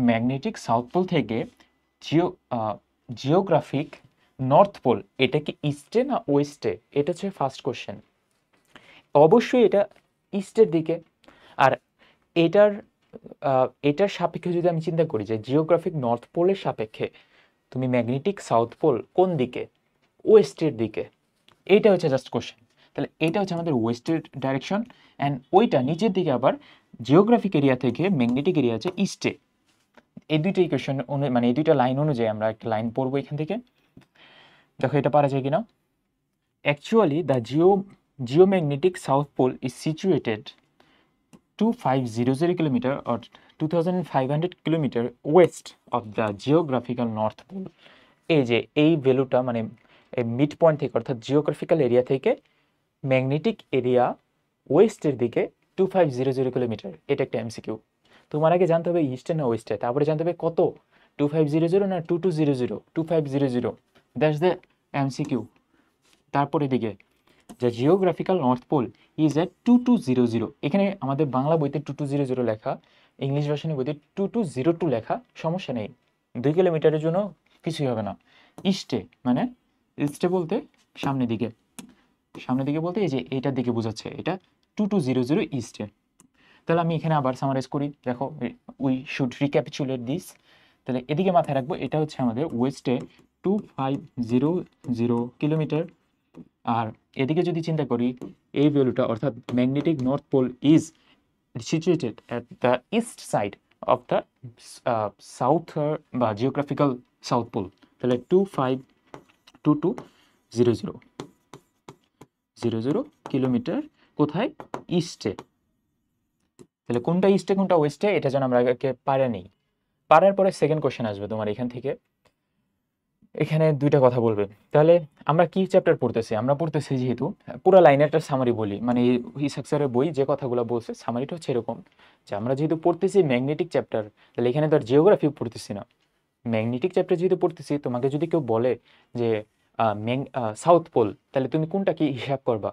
ম্যাগনেটিক সাউথ পোল থেকে জিওগ্রাফিক নর্থ পোল এটা কি ইস্টে না ওয়েস্টে? এটা হচ্ছে ফার্স্ট কোশ্চেন। অবশ্যই এটা ইস্টের দিকে। আর এটার এটার সাপেক্ষে যদি আমি চিন্তা করি যে জিওগ্রাফিক নর্থ পোলের সাপেক্ষে তুমি ম্যাগনেটিক সাউথ পোল কোন দিকে? ওয়েস্টের দিকে। এইটা হচ্ছে জাস্ট কোশ্চেন। তাহলে এটা হচ্ছে আমাদের ওয়েস্টের ডাইরেকশন, অ্যান্ড ওইটা নিচের দিকে আবার জিওগ্রাফিক এরিয়া থেকে ম্যাগনেটিক এরিয়া হচ্ছে ইস্টে। এই দুইটা ইকুয়েশন মানে এই দুইটা লাইন অনুযায়ী আমরা একটা লাইন পড়বো এখান থেকে। দেখো এটা পারা যায় কিনা। Actually the geomagnetic south pole is situated 2500 kilometer or 2500 kilometer west of the geographical north pole। এই যে এই ভ্যালুটা মানে মিড পয়েন্ট থেকে অর্থাৎ জিওগ্রাফিক্যাল এরিয়া থেকে ম্যাগনেটিক এরিয়া ওয়েস্টের দিকে 2500 কিলোমিটার। এটা একটা এমসিকিউ। তোমার আগে জানতে হবে ইস্টে না ওয়েস্টে, তারপরে জানতে হবে কত 2500 না 2200 2500। That's the MCQ. তারপরে দিকে যে geographical north pole is at 2200। এখানে আমাদের বাংলা বইতে 2200 লেখা, ইংলিশ ভার্সনের বইতে 2202 লেখা, সমস্যা নেই। 2 কিলোমিটারের জন্য কিছুই হবে না। ইস্টে মানে ইস্টে বলতে সামনের দিকে, সামনের দিকে বলতে এই যে এইটার দিকে বোঝাচ্ছে, এটা 2200 ইস্টে। তাহলে আমি এখানে আবার সামারাইজ করি। দেখো উই শুড রিক্যাপিচুলেট দিস। তাহলে এদিকে মাথায় রাখবো এটা হচ্ছে আমাদের ওয়েস্টে 2500 কিলোমিটার। আর এদিকে যদি চিন্তা করি এই ভ্যালুটা অর্থাৎ magnetic north pole is situated at the east side of the south বা জিওগ্রাফিক্যাল সাউথ পোল। তাহলে 252200 কিলোমিটার কোথায়? ইস্টে। তাহলে কোনটা ইস্টে কোনটা ওয়েস্টে এটা যেন আমরা আগে পারা নেই। পারার পরে সেকেন্ড কোশ্চেন আসবে তোমার এখান থেকে। এখানে দুইটা কথা বলবে। তাহলে আমরা কি চ্যাপ্টার পড়তেছি? আমরা পড়তেছি যেহেতু পুরো লাইনের একটা সামারি বলি, মানে ইসাকসারের বই যে কথাগুলো বলছে সামারিটা হচ্ছে এরকম যে আমরা যেহেতু পড়তেছি ম্যাগনেটিক চ্যাপ্টার, তাহলে এখানে তো আর জিওগ্রাফি পড়তেছি না, ম্যাগনেটিক চ্যাপ্টার যেহেতু পড়তেছি। তোমাকে যদি কেউ বলে যে সাউথ পোল, তাহলে তুমি কোনটা কি হিসাব করবা?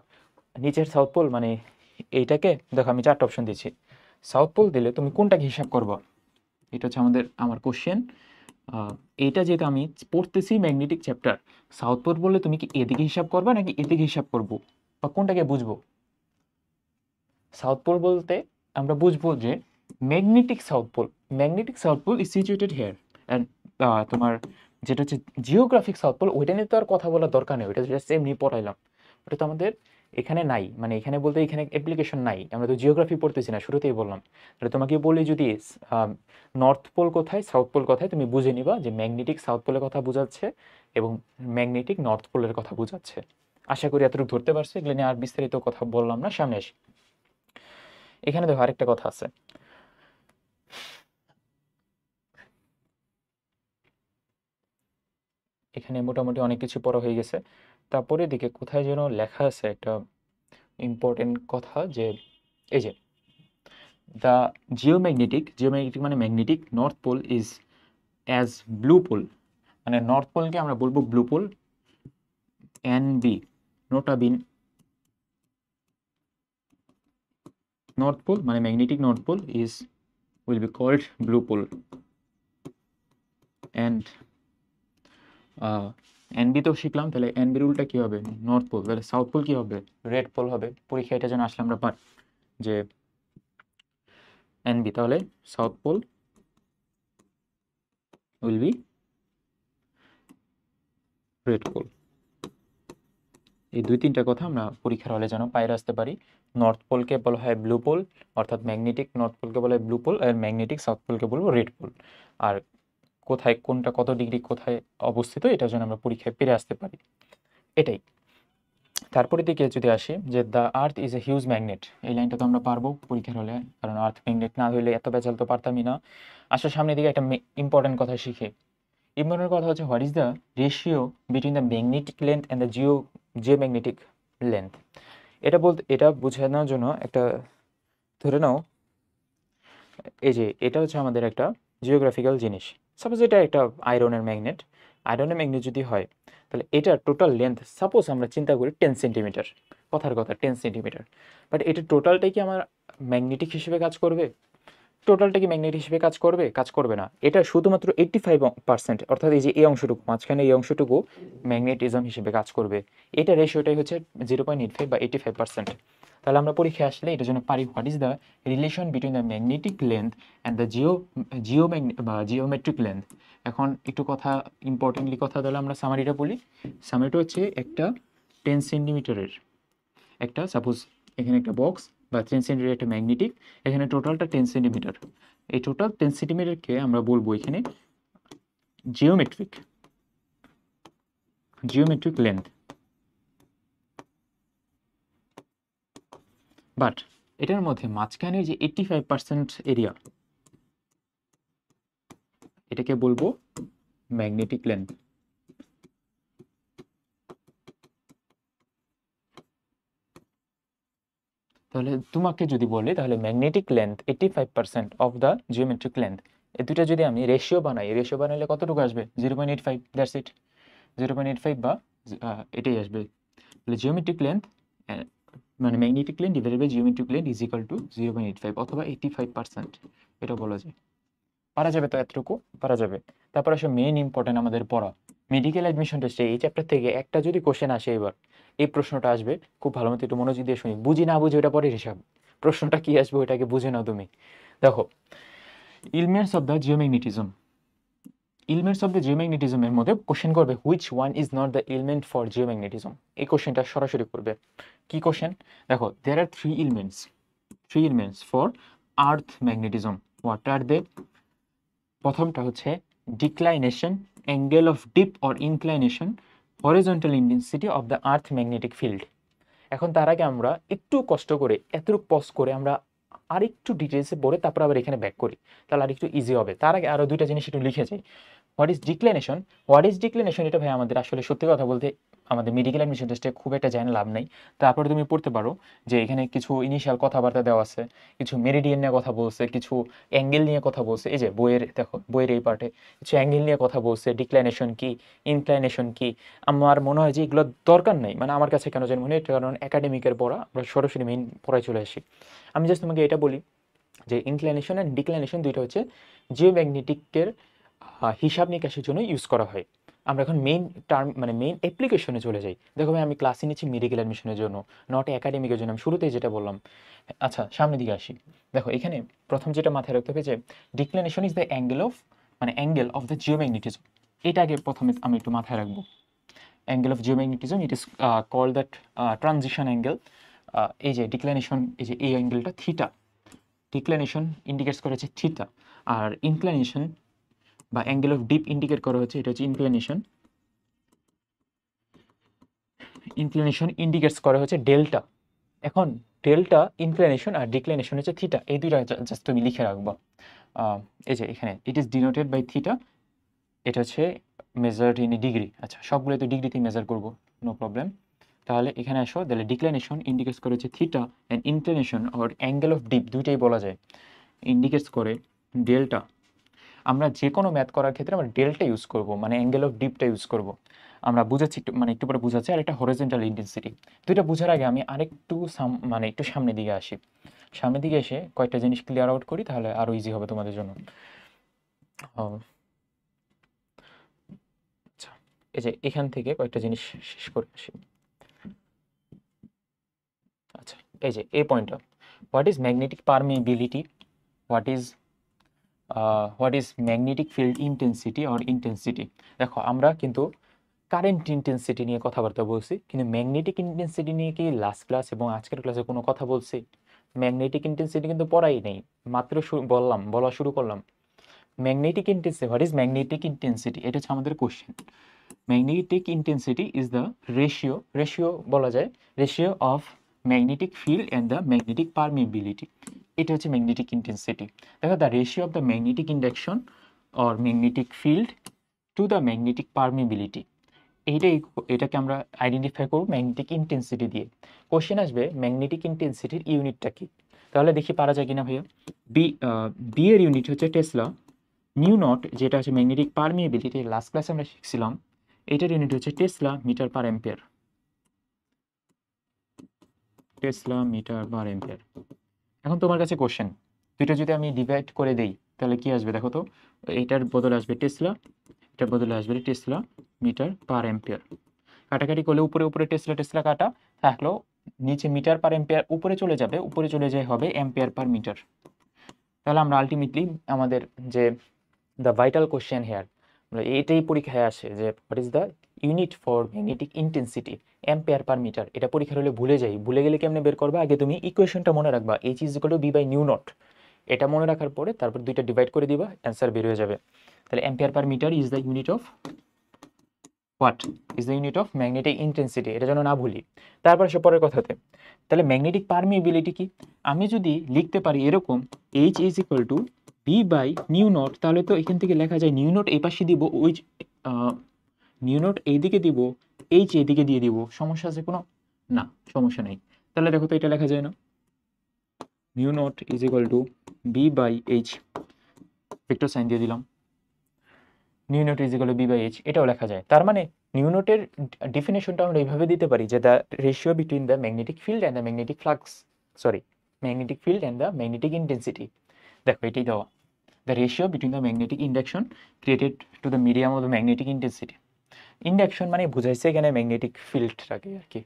নিচের সাউথ পোল মানে এইটাকে, দেখো আমি চারটা অপশন দিচ্ছি। সাউথ পোল দিলে তুমি কোনটাকে হিসাব করবা? এটা হচ্ছে আমার কোশ্চেন। এটা যেটা আমি পড়তেছি ম্যাগনেটিক চ্যাপ্টার, সাউথ পোল বললে তুমি কি এদিকে হিসাব করবা নাকি এদিকে হিসাব করবো, বা কোনটাকে বুঝবো? সাউথ পোল বলতে আমরা বুঝবো যে magnetic south pole is situated here. And তোমার যেটা হচ্ছে জিওগ্রাফিক সাউথ পোল, ওইটা নিয়ে তো আর কথা বলার দরকার নেই, ওইটা জাস্ট এমনি পড়াইলাম। ওটা তো আমাদের এখানে নাই, মানে এখানে বলতে এখানে অ্যাপ্লিকেশন নাই, আমরা তো জিওগ্রাফি পড়তেছি না, শুরুতেই বললাম। তাহলে তোমাকে বলি যদি নর্থ পোল কোথায় সাউথ পোল কোথায়, তুমি বুঝে নিবা যে ম্যাগনেটিক সাউথ পোলের কথা বোঝাচ্ছে এবং ম্যাগনেটিক নর্থ পোলের কথা বোঝাচ্ছে। আশা করি এতটুকু ধরতে পারছো, এগুলো নিয়ে আর বিস্তারিত কথা বললাম না, সামনে আসি। এখানে দেখো আরেকটা কথা আছে, এখানে মোটামুটি অনেক কিছু পড়া হয়ে গেছে। তারপরে দিকে কোথায় যেন লেখা আছে একটা ইম্পর্টেন্ট কথা, যে এই যে দ্য জিওম্যাগনেটিক মানে magnetic north pole is as blue pole, মানে নর্থ পোলকে আমরা বলবো blue pole, N B nota bene, north pole মানে magnetic north pole is will be called blue pole, and NB তো শিখলাম, তাহলে এনবি রুলটা কি হবে, নর্থ পোল, তাহলে সাউথ পোল কি হবে, রেড পোল হবে। পরীক্ষা এটা যেন আসলে আমরা পাই যে এনবি, তাহলে south pole will be red pole. এই দুই তিনটা কথা আমরা পরীক্ষার হলে যেন পাইরে আসতে পারি। নর্থ পোলকে বলা হয় ব্লু পোল, অর্থাৎ ম্যাগনেটিক নর্থ পোলকে বলা হয় ব্লু পোল, আর ম্যাগনেটিক সাউথ পোলকে বলবো রেড পোল। আর কোথায় কোনটা কত ডিগ্রি কোথায় অবস্থিত, এটা যেন আমরা পরীক্ষায় পেরে আসতে পারি, এটাই। তারপরে দিকে যদি আসি, যে the earth is a huge magnet, এই লাইনটা তো আমরা পারবো পরীক্ষার হলে, কারণ আর্থ ম্যাগনেট না হলে এত বেচাল তো পারতামই না। আসার সামনের দিকে একটা ইম্পর্টেন্ট কথা শিখে, ইম্পর্টেন্ট কথা হচ্ছে what is the ratio between the magnetic length and the geomagnetic length. এটা বোঝানোর জন্য একটা ধরে নাও, এই যে এটা হচ্ছে আমাদের একটা জিওগ্রাফিক্যাল জিনিস। সাপোজ এটা একটা আয়রনের ম্যাগনেট, যদি হয়, তাহলে এটার টোটাল লেন্থ সাপোজ আমরা চিন্তা করি 10 সেন্টিমিটার, কথার কথা 10 সেন্টিমিটার, বাট এটা টোটালটাই কি আমার ম্যাগনেটিক হিসেবে কাজ করবে? টোটালটা কি ম্যাগনেট হিসেবে কাজ করবে? কাজ করবে না। এটা শুধুমাত্র 85%, অর্থাৎ এই যে এই অংশটুকু মাঝখানে এই অংশটুকু ম্যাগনেটিজম হিসেবে কাজ করবে। এটা রেশিওটাই হচ্ছে 0.85 বা 85%। তাহলে আমরা পরীক্ষায় আসলে এটার জন্য পারি what is the relation between the magnetic length and the geometric length. এখন একটু কথা ইম্পর্টেন্টলি কথা, তাহলে আমরা সামারিটা বলি। সামারিটা হচ্ছে একটা 10 সেন্টিমিটারের একটা, সাপোজ এখানে একটা বক্স বা 10 সেন্টিমিটার একটা ম্যাগনেটিক, এখানে টোটালটা 10 সেন্টিমিটার। এই টোটাল 10 সেন্টিমিটারকে আমরা বলবো এখানে জিওমেট্রিক লেন্থ। বাট এটার মধ্যে মাঝখানের যে 85% এরিয়া, এটাকে বলবো ম্যাগনেটিক লেন্থ। তাহলে তোমাকে যদি বলি, তাহলে magnetic length 85% of the geometric length, এই দুটা যদি আমি রেশিও বানাই, রেশিও বানাইলে কতটুকু আসবে? 0.85, দ্যাটস ইট। 0.85 বা এটাই আসবে। তাহলে জিওমেট্রিক লেন্থ মানে magnetic length divided by geometric length is equal to 0.85 অথবা 85%, এটা বলা যায়। পারা যাবে তো, এতটুকু পারা যাবে। তারপর আসলে মেইন ইম্পর্টেন্ট আমাদের পড়া মেডিকেল অ্যাডমিশন টেস্টে এই চ্যাপ্টার থেকে একটা যদি কোশ্চেন আসে, এবার এই প্রশ্নটা আসবে, খুব ভালো মতো একটু মনোযোগ দিয়ে শুনি, বুঝি না বুঝি ওটা পরের হিসাব, প্রশ্নটা কি আসবে ওইটাকে বুঝে নাও তুমি। দেখো, এলিমেন্টস অফ দ্য জিওম্যাগনেটিজম, এর মধ্যে কোশ্চেন করবে which one is not the element for geomagnetism, এই কোশ্চেনটা সরাসরি করবে। কি কোশ্চেন? দেখো, there are three elements for earth magnetism. What are they? প্রথমটা হচ্ছে declination, angle of dip or inclination, horizontal intensity of the earth magnetic field. এখন তার আগে আমরা একটু কষ্ট করে এতটুকু পজ করে আমরা আরেকটু ডিটেলসে পড়ে তারপর আবার এখানে ব্যাক করি, তাহলে আরেকটু ইজি হবে। তার আগে আরও দুইটা জিনিস একটু লিখে যাই। হোয়াট ইজ ডিক্লিনেশন, এটা ভাই আমাদের আসলে সত্যি কথা বলতে আমাদের মেডিকেল অ্যাডমিশন টেস্টে খুব একটা জানা লাভ নাই। তারপরে তুমি পড়তে পারো যে এখানে কিছু ইনিশিয়াল কথাবার্তা দেওয়া আছে, কিছু মেরিডিয়ান নিয়ে কথা বলছে, কিছু অ্যাঙ্গেল নিয়ে কথা বলছে। এই যে বইয়ের দেখো, বইয়ের এই পার্টে কিছু অ্যাঙ্গেল নিয়ে কথা বলছে, ডিক্লাইনেশন কি, ইনক্লাইনেশন কি। আমার মনে হয় যে এগুলো দরকার নেই, মানে আমার কাছে কেন জানি মনে হয়, কারণ একাডেমিকের পড়া আমরা সরাসরি মেইন পড়ায় চলে আসি। আমি জাস্ট তোমাকে এটা বলি যে ইনক্লাইনেশন অ্যান্ড ডিক্লাইনেশন দুইটা হচ্ছে জিওম্যাগনেটিকের হিসাব নিকাশের জন্য ইউজ করা হয়। আমরা এখন মেইন টার্ম মানে মেইন অ্যাপ্লিকেশনে চলে যাই। দেখো ভাই আমি ক্লাসে নিচ্ছি মেডিকেল অ্যাডমিশনের জন্য, নট একাডেমিকের জন্য, আমি শুরুতেই যেটা বললাম। আচ্ছা সামনের দিকে আসি। দেখো এখানে প্রথম যেটা মাথায় রাখতে হবে যে declination is the angle of the geomagnetism. এটা আগে প্রথমে আমি একটু মাথায় রাখবো। Angle of geomagnetism, it is call that transition angle. এই যে ডিক্লিনেশন, এই যে এই অ্যাঙ্গেলটা থিটা, ডিক্লিনেশন ইন্ডিকেটস করা হচ্ছে থিটা, আর ইনক্লিনেশন বা অ্যাঙ্গেল অফ ডিপ ইন্ডিকেট করা হচ্ছে, এটা হচ্ছে ইনক্লিনেশন। ইনক্লিনেশন ইন্ডিকেটস করা হচ্ছে ডেল্টা। এখন ডেল্টা ইনক্লিনেশন আর ডিক্লিনেশন হচ্ছে থিটা, এই দুইটা জাস্ট তুমি লিখে রাখবা। এই যে এখানে it is denoted by theta, এটা হচ্ছে মেজার্ড ইন ডিগ্রি। আচ্ছা সবগুলো তো ডিগ্রিতে মেজার করবো, নো প্রবলেম। তাহলে এখানে আসো, তাহলে ডিক্লিনেশন ইন্ডিকেটস করে হচ্ছে theta and inclination or angle of deep, দুইটাই বলা যায়, ইন্ডিকেটস করে ডেল্টা। আমরা যে কোনো ম্যাথ করার ক্ষেত্রে আমরা ডেল্টা ইউজ করব, মানে অ্যাঙ্গেল অফ ডিপটা ইউজ করব। আমরা বুঝাচ্ছি একটু, মানে একটু পরে বুঝাচ্ছি। আর একটা হরিজন্টাল ইন্টেন্সিটি। দুইটা বোঝার আগে আমি আরেকটু মানে একটু সামনের দিকে আসি। সামনের দিকে এসে কয়েকটা জিনিস ক্লিয়ার আউট করি, তাহলে আরও ইজি হবে তোমাদের জন্য। আচ্ছা এই যে এখান থেকে কয়েকটা জিনিস শেষ করে আসি। আচ্ছা এই যে এই পয়েন্টটা, what is magnetic permeability, what is magnetic field intensity or intensity. দেখো আমরা কিন্তু কারেন্ট ইন্টেন্সিটি নিয়ে কথাবার্তা বলছি, কিন্তু ম্যাগনেটিক ইন্টেন্সিটি নিয়ে কি লাস্ট ক্লাস এবং আজকের ক্লাসে কোনো কথা বলছি? ম্যাগনেটিক ইন্টেন্সিটি কিন্তু পড়াই নেই, মাত্র বলা শুরু করলাম। Magnetic intensity, what is magnetic intensity, এটা হচ্ছে আমাদের question. Magnetic intensity is the ratio বলা যায়, ratio of magnetic field and the magnetic permeability. এটা হচ্ছে ম্যাগনেটিক ইন্টেন্সিটি। দেখো the ratio of the magnetic induction or magnetic field two the magnetic permeability, এটাকে আমরা আইডেন্টিফাই করব ম্যাগনেটিক ইন্টেন্সিটি দিয়ে। কোশ্চেন আসবে ম্যাগনেটিক ইন্টেন্সিটির ইউনিটটা কি, তাহলে দেখি পারা যায় কিনা ভাইয়া। বি এর ইউনিট হচ্ছে টেসলা, নিউ নট যেটা হচ্ছে ম্যাগনেটিক পারমিবিলিটি, লাস্ট ক্লাসে আমরা শিখছিলাম, এটার ইউনিট হচ্ছে tesla metre per ampere. Tesla metre per ampere. এখন তোমার কাছে কোশ্চেন, দুইটা যদি আমি ডিভাইড করে দেই তাহলে কি আসবে দেখো তো, এটার বদলে আসবে টেসলা, এটার বদলে আসবে টেসলা মিটার পার অ্যাম্পিয়ার। কাটাকাটি করলে উপরে উপরে টেসলা কাটা থাকলেও নিচে মিটার পার অ্যাম্পিয়ার উপরে চলে যাবে, উপরে চলে যায় হবে অ্যাম্পিয়ার পার মিটার। তাহলে আমরা আলটিমেটলি আমাদের যে দ্য ভাইটাল কোশ্চেন হেয়ার, এটাই পরীক্ষায় আসে যে what is the unit for magnetic intensity, ampere per metre. এটা পরীক্ষার হলে ভুলে গেলে কেমনে বের করবে, আগে তুমি ইকুয়েশনটা মনে রাখবা, H is equal to B by nu naught. এটা মনে রাখার পরে তারপর দুইটা ডিভাইড করে দিবা, অ্যান্সার বের হয়ে যাবে। তাহলে ampere per metre is the unit of what, is the unit of magnetic intensity, এটা যেন না ভুলি। তারপর সে পরের কথাতে, তাহলে ম্যাগনেটিক পারমিবিলিটি কি, আমি যদি লিখতে পারি এরকম H is equal to B by nu naught, তাহলে তো এখান থেকে লেখা যায় নিউ নট এই পাশে দিব, ওই নিউ নট এইদিকে দিব, এইচ এইদিকে দিয়ে দিব, সমস্যা আছে কোনো? না, সমস্যা নেই। তাহলে দেখো তো এটা লেখা যায় না, nu naught is equal to B by H, vector sign দিয়ে দিলাম, nu naught is equal to B by H, এটাও লেখা যায়। তার মানে নিউ নোটের ডেফিনেশনটা আমরা এইভাবে দিতে পারি যে the ratio between the magnetic field and the magnetic flux, magnetic field and the magnetic intensity. দেখো এটাই দেওয়া, the ratio between the magnetic induction created to the medium of the magnetic intensity. Induction মানে বুঝাইছে এখানে ম্যাগনেটিক ফিল্ডটাকে আর কি।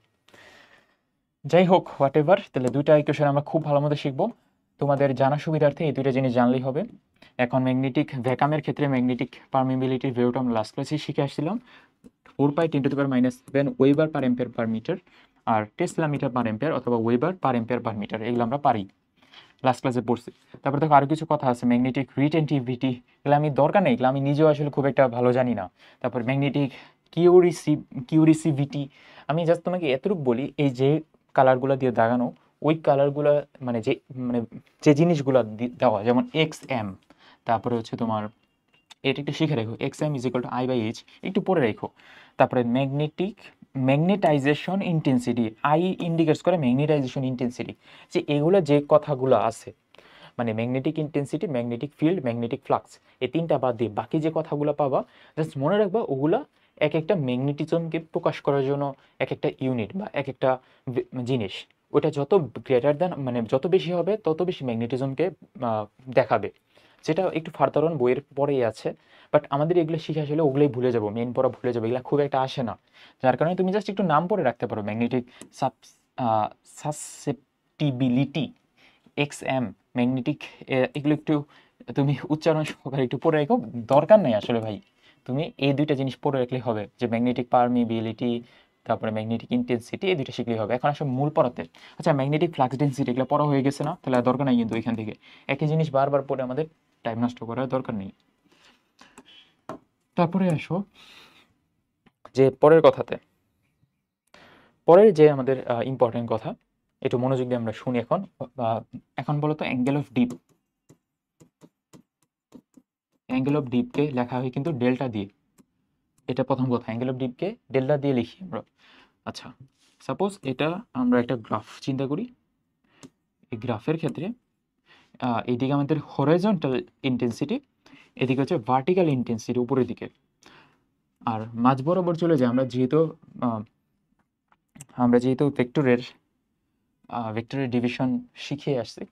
যাই হোক হোয়াট এভার, তাহলে দুইটা ইকুয়েশন আমরা খুব ভালো মতো শিখবো, তোমাদের জানা সুবিধার্থে এই দুইটা জিনিস জানলেই হবে। এখন ম্যাগনেটিক ভ্যাকামের ক্ষেত্রে ম্যাগনেটিক পারমিবিলিটির ভ্যালুটা আমরা লাস্ট ক্লাসে শিখে আসছিলাম, 4π10⁻⁻⁷ weber per ampere per metre, আর টেসলা মিটার পার এম্পিয়ার অথবা weber per ampere per metre, এগুলো আমরা পারি, লাস্ট ক্লাসে পড়ছি। তারপর দেখো আরও কিছু কথা আছে, ম্যাগনেটিক রিটেন্টিভিটি, এগুলো আমি দরকার নেই, এগুলো আমি নিজেও আসলে খুব একটা ভালো জানি না। তারপর ম্যাগনেটিক কিউরিসিভিটি, আমি জাস্ট তোমাকে এতটুকু বলি, এই যে কালারগুলো দিয়ে দাগানো, ওই কালারগুলো মানে যে জিনিসগুলো দেওয়া, যেমন এক্স এম, তারপরে হচ্ছে তোমার এটা একটু শিখে রেখো, X M is equal to I by H, একটু পরে রেখো। তারপরে ম্যাগনেটাইজেশন ইন্টেন্সিটি, আই ইন্ডিকেটস করে ম্যাগনেটাইজেশন ইন্টেন্সিটি, যে এগুলো যে কথাগুলো আছে, মানে magnetic intensity, magnetic field, magnetic flux, এই তিনটা বাদ দিয়ে বাকি যে কথাগুলো পাবা জাস্ট মনে রাখবা, ওগুলা এক একটা ম্যাগনেটিজমকে প্রকাশ করার জন্য এক একটা ইউনিট বা এক একটা জিনিস, ওটা যত গ্রেটার দ্যান মানে যত বেশি হবে তত বেশি ম্যাগনেটিজমকে দেখাবে। যেটা একটু ফার্দার অন বইয়ের পরেই আছে, বাট আমাদের এগুলো শিখে আসলে ওগুলোই ভুলে যাবো, মেন পড়া ভুলে যাবো, এগুলো খুব একটা আসে না। যার কারণে তুমি জাস্ট একটু নাম পড়ে রাখতে পারো, ম্যাগনেটিক সাসেপ্টিবিলিটি, এক্সএম, ম্যাগনেটিক, এগুলো একটু তুমি উচ্চারণ সহকারে একটু পড়ে রাখো। দরকার নেই আসলে ভাই, তুমি এই দুইটা জিনিস পড়ে রাখলেই হবে, যে ম্যাগনেটিক পারমিবিলিটি, তারপরে ম্যাগনেটিক ইন্টেন্সিটি, এই দুইটা শিখলেই হবে। এখন আসলে মূল পড়াতে, আচ্ছা ম্যাগনেটিক ফ্লাক্স ডেন্সিটি এগুলো পড়া হয়ে গেছে না, তাহলে আর দরকার নাই কিন্তু এখান থেকে একই জিনিস বারবার পড়ে আমাদের টাইম নষ্ট করার দরকার নেই। তারপরে আসো যে পরের কথাতে, পরের যে আমাদের ইম্পর্টেন্ট কথা, একটু মনোযোগ দিয়ে আমরা শুনি এখন। এখন বলো তো, angle of dip, angle of ডিপকে লেখা হয় কিন্তু ডেল্টা দিয়ে। এটা প্রথম কথা, অ্যাঙ্গেল অফ ডিপকে ডেল্টা দিয়ে লিখি আমরা। আচ্ছা, সাপোজ এটা আমরা একটা গ্রাফ চিন্তা করি। এই গ্রাফের ক্ষেত্রে এইদিকে আমাদের হরাইজন্টাল ইন্টেন্সিটি, এদিকে হচ্ছে ভার্টিক্যাল ইন্টেন্সিটি উপরের দিকে, আর মাঝ বরাবর চলে যায়। আমরা যেহেতু ভেক্টরের ডিভিশন শিখে আসছি,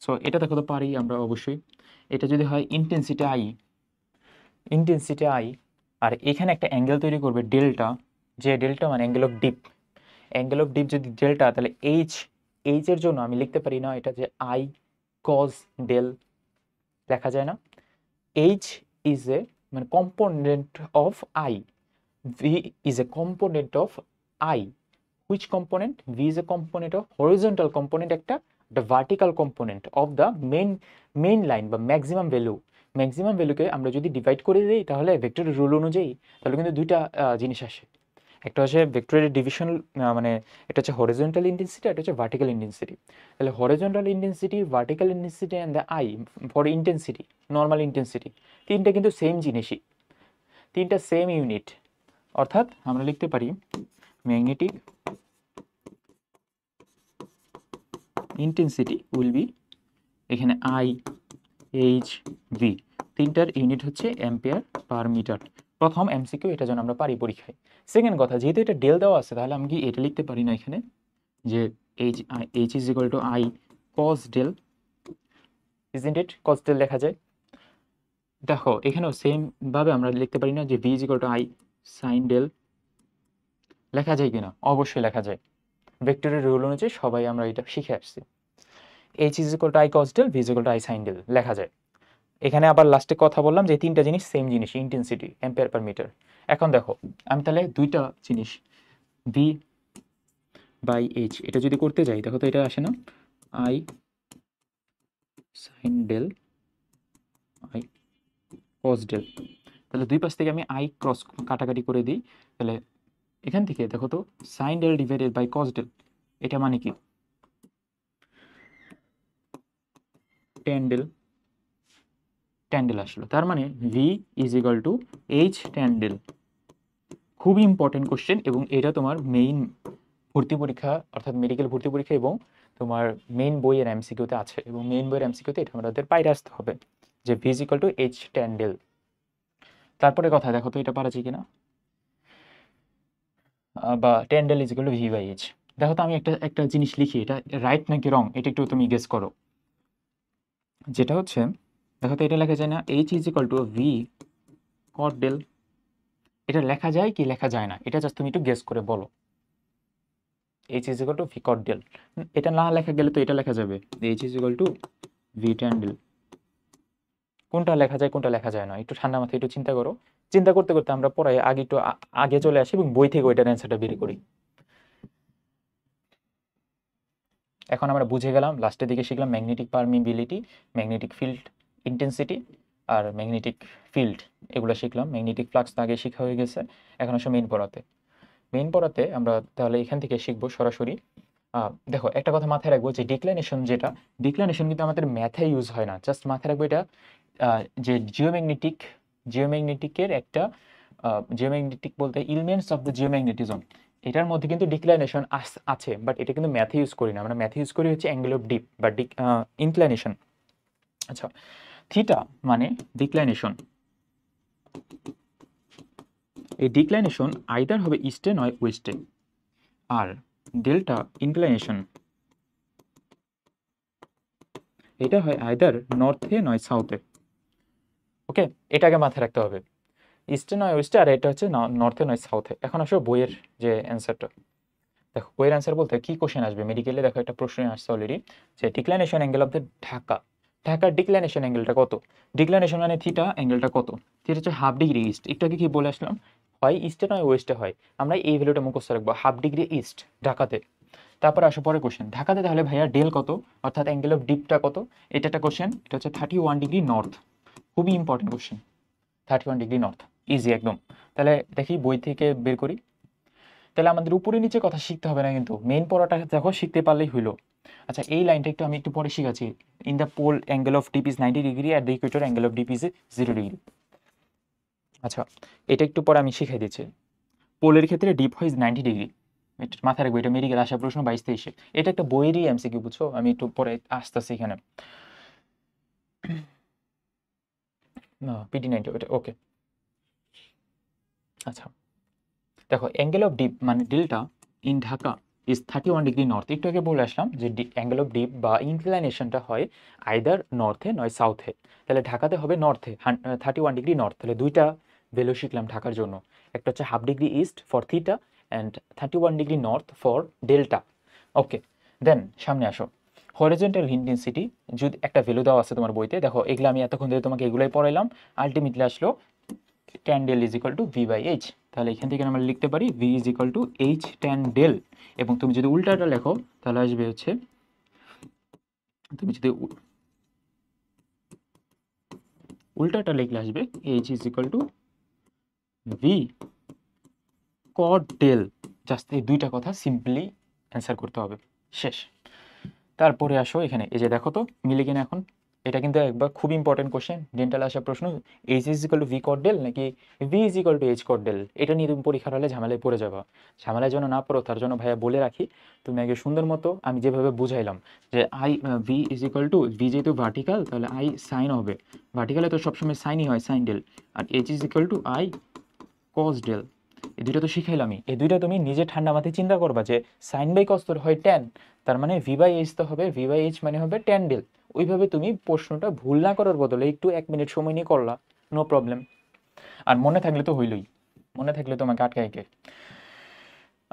সো এটা দেখো তো পারি আমরা অবশ্যই। এটা যদি হয় ইন্টেন্সিটি আই, আর এখানে একটা অ্যাঙ্গেল তৈরি করবে ডেল্টা, যে ডেল্টা মানে angle of dip, angle of deep যদি ডেল্টা, তাহলে এইচের জন্য আমি লিখতে পারি না এটা যে আই কজ ডেল, লেখা যায় না? এইচ ইজ এ মানে component of I, V is a component of I. Which component? V is a component of horizontal component, একটা vertical component of the main line বা ম্যাক্সিমাম ভ্যালু। ম্যাক্সিমাম ভ্যালুকে আমরা যদি ডিভাইড করে দিই, তাহলে ভেক্টরের রুল অনুযায়ী তাহলে কিন্তু দুইটা জিনিস আসে। একটা হচ্ছে ভেক্টরের ডিভিশন, মানে এটা হচ্ছে হরিজন্টাল ইন্টেন্সিটি, এটা হচ্ছে ভার্টিক্যাল ইন্টেন্সিটি। তাহলে horizontal intensity, vertical intensity and the I for intensity, normal intensity, তিনটা কিন্তু সেম জিনিসই, তিনটা সেম ইউনিট। অর্থাৎ আমরা লিখতে পারি ম্যাগনেটিক ইন্টেন্সিটি উইল বি, এখানে আই, এইচ, ভি, তিনটার ইউনিট হচ্ছে অ্যাম্পিয়ার পার মিটার। প্রথম এমসিকিউ, এটা যেন আমরা পারি পরীক্ষায়। সেকেন্ড কথা, যেহেতু এটা ডেল দেওয়া আছে, তাহলে আমি কি এটা লিখতে পারি না এখানে যে H is equal to I cos del, isn't it? Cos del লেখা যায়। দেখো এখানেও সেম ভাবে আমরা লিখতে পারি না যে V is equal to I sine del, লেখা যায় কিনা? অবশ্যই লেখা যায়, ভেক্টরের রুল অনুযায়ী সবাই আমরা এটা শিখে আসছি। H is equal to I cos del, V is equal to I sine del লেখা যায়। এখানে আবার লাস্টে কথা বললাম যে তিনটা জিনিস সেম জিনিস, ইন্টেন্সিটি, অ্যাম্পিয়ার পার মিটার। এখন দেখো আমি তাহলে দুইটা জিনিস ভি বাই এইচ এটা যদি করতে যাই, দেখো তো এটা আসে না, I sine del, I cos del. তাহলে দুই পাশ থেকে আমি আই ক্রস কাটাকাটি করে দিই, তাহলে এখান থেকে দেখো তো sine del divided by cos del, এটা মানে কি? ট্যান ডেল আসলো। তার মানে V is equal to H tan del. খুবই ইম্পর্টেন্ট কোশ্চেন, এবং এটা তোমার মেইন ভর্তি পরীক্ষা অর্থাৎ মেডিকেল ভর্তি পরীক্ষা এবং তোমার মেইন বইয়ের এমসিকিউতে আছে, এবং মেইন বইয়ের এমসিকিউতে এটা আমাদের বাইরে আসতে হবে যে V is equal to H tan del. তারপরে কথা দেখো তো এটা পারা যায় কিনা, বা tan del is equal to V by H. দেখো তো আমি একটা জিনিস লিখি, এটা রাইট নাকি রং এটা একটু তুমি গেস করো। যেটা হচ্ছে দেখো তো এটা লেখা যায় না, H is equal to V cot del, এটা লেখা যায় কি লেখা যায় না? এটা জাস্ট তুমি একটু গেস করে বলো। H is equal to V cot del, এটা না লেখা গেলে তো এটা লেখা যাবে H is equal to V tan del. কোনটা লেখা যায় কোনটা লেখা যায় না একটু ঠান্ডা মাথায় একটু চিন্তা করো। চিন্তা করতে করতে আমরা পড়াই আগে একটু আগে চলে আসি এবং বই থেকে ওইটার অ্যান্সারটা বের করি। এখন আমরা বুঝে গেলাম, লাস্টের দিকে শিখলাম magnetic permeability, magnetic field intensity আর ম্যাগনেটিক ফিল্ড, এগুলো শিখলাম। ম্যাগনেটিক ফ্লাক্স তো আগে শেখা হয়ে গেছে, এখন আসলে মেইন পড়াতে আমরা তাহলে এখান থেকে শিখবো সরাসরি। দেখো একটা কথা মাথায় রাখবো যে ডিক্লাইনেশন, ডিক্লাইনেশন কিন্তু আমাদের ম্যাথে ইউজ হয় না, জাস্ট মাথায় রাখবো এটা যে জিওম্যাগনেটিকের একটা জিওম্যাগনেটিক বলতে এলিমেন্টস অফ দ্য জিওম্যাগনেটিজম, এটার মধ্যে কিন্তু ডিক্লাইনেশন আছে, বাট এটা কিন্তু ম্যাথে ইউজ করি না আমরা। ম্যাথে ইউজ করি হচ্ছে অ্যাঙ্গেল অফ ডিপ বা ইনক্লাইনেশন। আচ্ছা, থিটা মানে ডিক্লাইনেশন, এই ডিক্লাইনেশন আইদার হবে ইস্টে নয় ওয়েস্টে, আর ডেল্টা ইনক্লাইনেশন এটা হয় আইদার নর্থে নয় সাউথে। ওকে, এটাকে মাথায় রাখতে হবে, ইস্টে নয় ওয়েস্টে, আর এটা হচ্ছে নর্থে নয় সাউথে। এখন আসো বইয়ের যে অ্যান্সারটা, দেখো বইয়ের অ্যান্সার বলতে কি কোশ্চেন আসবে মেডিকেলে, দেখো একটা প্রশ্ন আসছে অলরেডি, যে ডিক্লাইনেশন অ্যাঙ্গেল অফ দ্য ঢাকা, ঢাকার ডিক্লাইনেশন অ্যাঙ্গেলটা কত? ডিক্লাইনেশন মানে থিটা, অ্যাঙ্গেলটা কত? থিটা হচ্ছে হাফ ডিগ্রি ইস্ট। একটু আগে কি বলে আসলাম, হয় ইস্টে নয় ওয়েস্টে হয়, আমরা এই ভ্যালুটা মুখস্থ রাখবো, হাফ ডিগ্রি ইস্ট ঢাকাতে। তারপরে আসো পরে কোশ্চেন, ঢাকাতে তাহলে ভাইয়া ডেল কত, অর্থাৎ অ্যাঙ্গেল অফ ডিপটা কত? এটা একটা কোশ্চেন, এটা হচ্ছে 31 ডিগ্রি নর্থ, খুবই important question, 31 degree north, easy একদম। তাহলে দেখি বই থেকে বের করি, তাহলে আমাদের উপরে নিচে কথা শিখতে হবে না, কিন্তু মেইন পড়াটা দেখো শিখতে পারলেই হইলো। আচ্ছা, এই লাইনটা একটু আমি একটু পরে শিখাচ্ছি, in the pole angle of dip is 90 degree, at the equator angle of dip is 0 degree. আচ্ছা, এটা একটু পরে আমি শিখাই দিচ্ছি। পোলের ক্ষেত্রে ডিপ হয় 90 ডিগ্রি, এটা মাথায় রাখবো, এটা মেডিকেল আসা প্রশ্ন 22-23। এটা একটা বইয়েরই এমসিকিউ, বুঝছো, আমি একটু পরে আসতেছি এখানে। না, PD90 এটা ওকে। আচ্ছা, দেখো অ্যাঙ্গেল অফ ডিপ মানে delta in Dhaka is 31 degree north. একটু আগে বলে আসলাম যে অ্যাঙ্গেল অফ ডিপ বা ইনক্লিনেশনটা হয় আইদার নর্থে নয় সাউথে। তাহলে ঢাকাতে হবে নর্থে, 31 ডিগ্রি নর্থ। তাহলে দুইটা ভ্যালু শিখলাম ঢাকার জন্য, একটা হচ্ছে half degree east for theta and 31 degree north for delta. Okay, then সামনে আসো, হরিজন্টাল ইন্টেন্সিটি যদি একটা ভ্যালু দেওয়া আছে তোমার বইতে, দেখো এগুলো আমি এতক্ষণ ধরে তোমাকে এগুলোই পড়াইলাম, আলটিমেটলি আসলো tan del is equal to V by H. তাহলে এখান থেকে আমরা লিখতে পারি V is equal to H tan del, এবং তুমি যদি উল্টাটা লেখো তাহলে আসবে হচ্ছে, তুমি যদি উল্টাটা লিখলে আসবে H is equal to V cot del. Just এই দুইটা কথা সিম্পলি অ্যান্সার করতে হবে, শেষ। তারপরে আসো এখানে, এই যে দেখো তো মিলে কিনা এখন, এটা কিন্তু একবার খুব ইম্পর্টেন্ট কোশ্চেন, ডেন্টাল আসা প্রশ্ন, H is equal to V cot del নাকি V is equal to H cot del, এটা নিয়ে তুমি পরীক্ষার হলে ঝামেলায় পড়ে যাবা। ঝামেলায় যেন না পড়ো তার জন্য ভাইয়া বলে রাখি, তুমি আগে সুন্দর মতো আমি যেভাবে বুঝাইলাম, যে I V is equal to, V যেহেতু ভার্টিক্যাল তাহলে আই সাইন হবে, ভার্টিক্যালে তো সবসময় সাইনই হয়, সাইন ডেল, আর H is equal to I cos del. এই দুইটা তো শিখাইলামই, এই দুইটা তুমি নিজে ঠান্ডা মাথায় চিন্তা করবা যে সাইন বাই কস তোর হয় ট্যান, তার মানে ভি বাই এইচ তো হবে, ভি বাই এইচ মানে হবে ট্যান ডেল। ওইভাবে তুমি প্রশ্নটা ভুল না করার বদলে একটু 1 মিনিট সময় নিয়ে করলা, নো প্রবলেম। আর মনে থাকলে তো হইলই, মনে থাকলে তোমাকে আটকায় কে।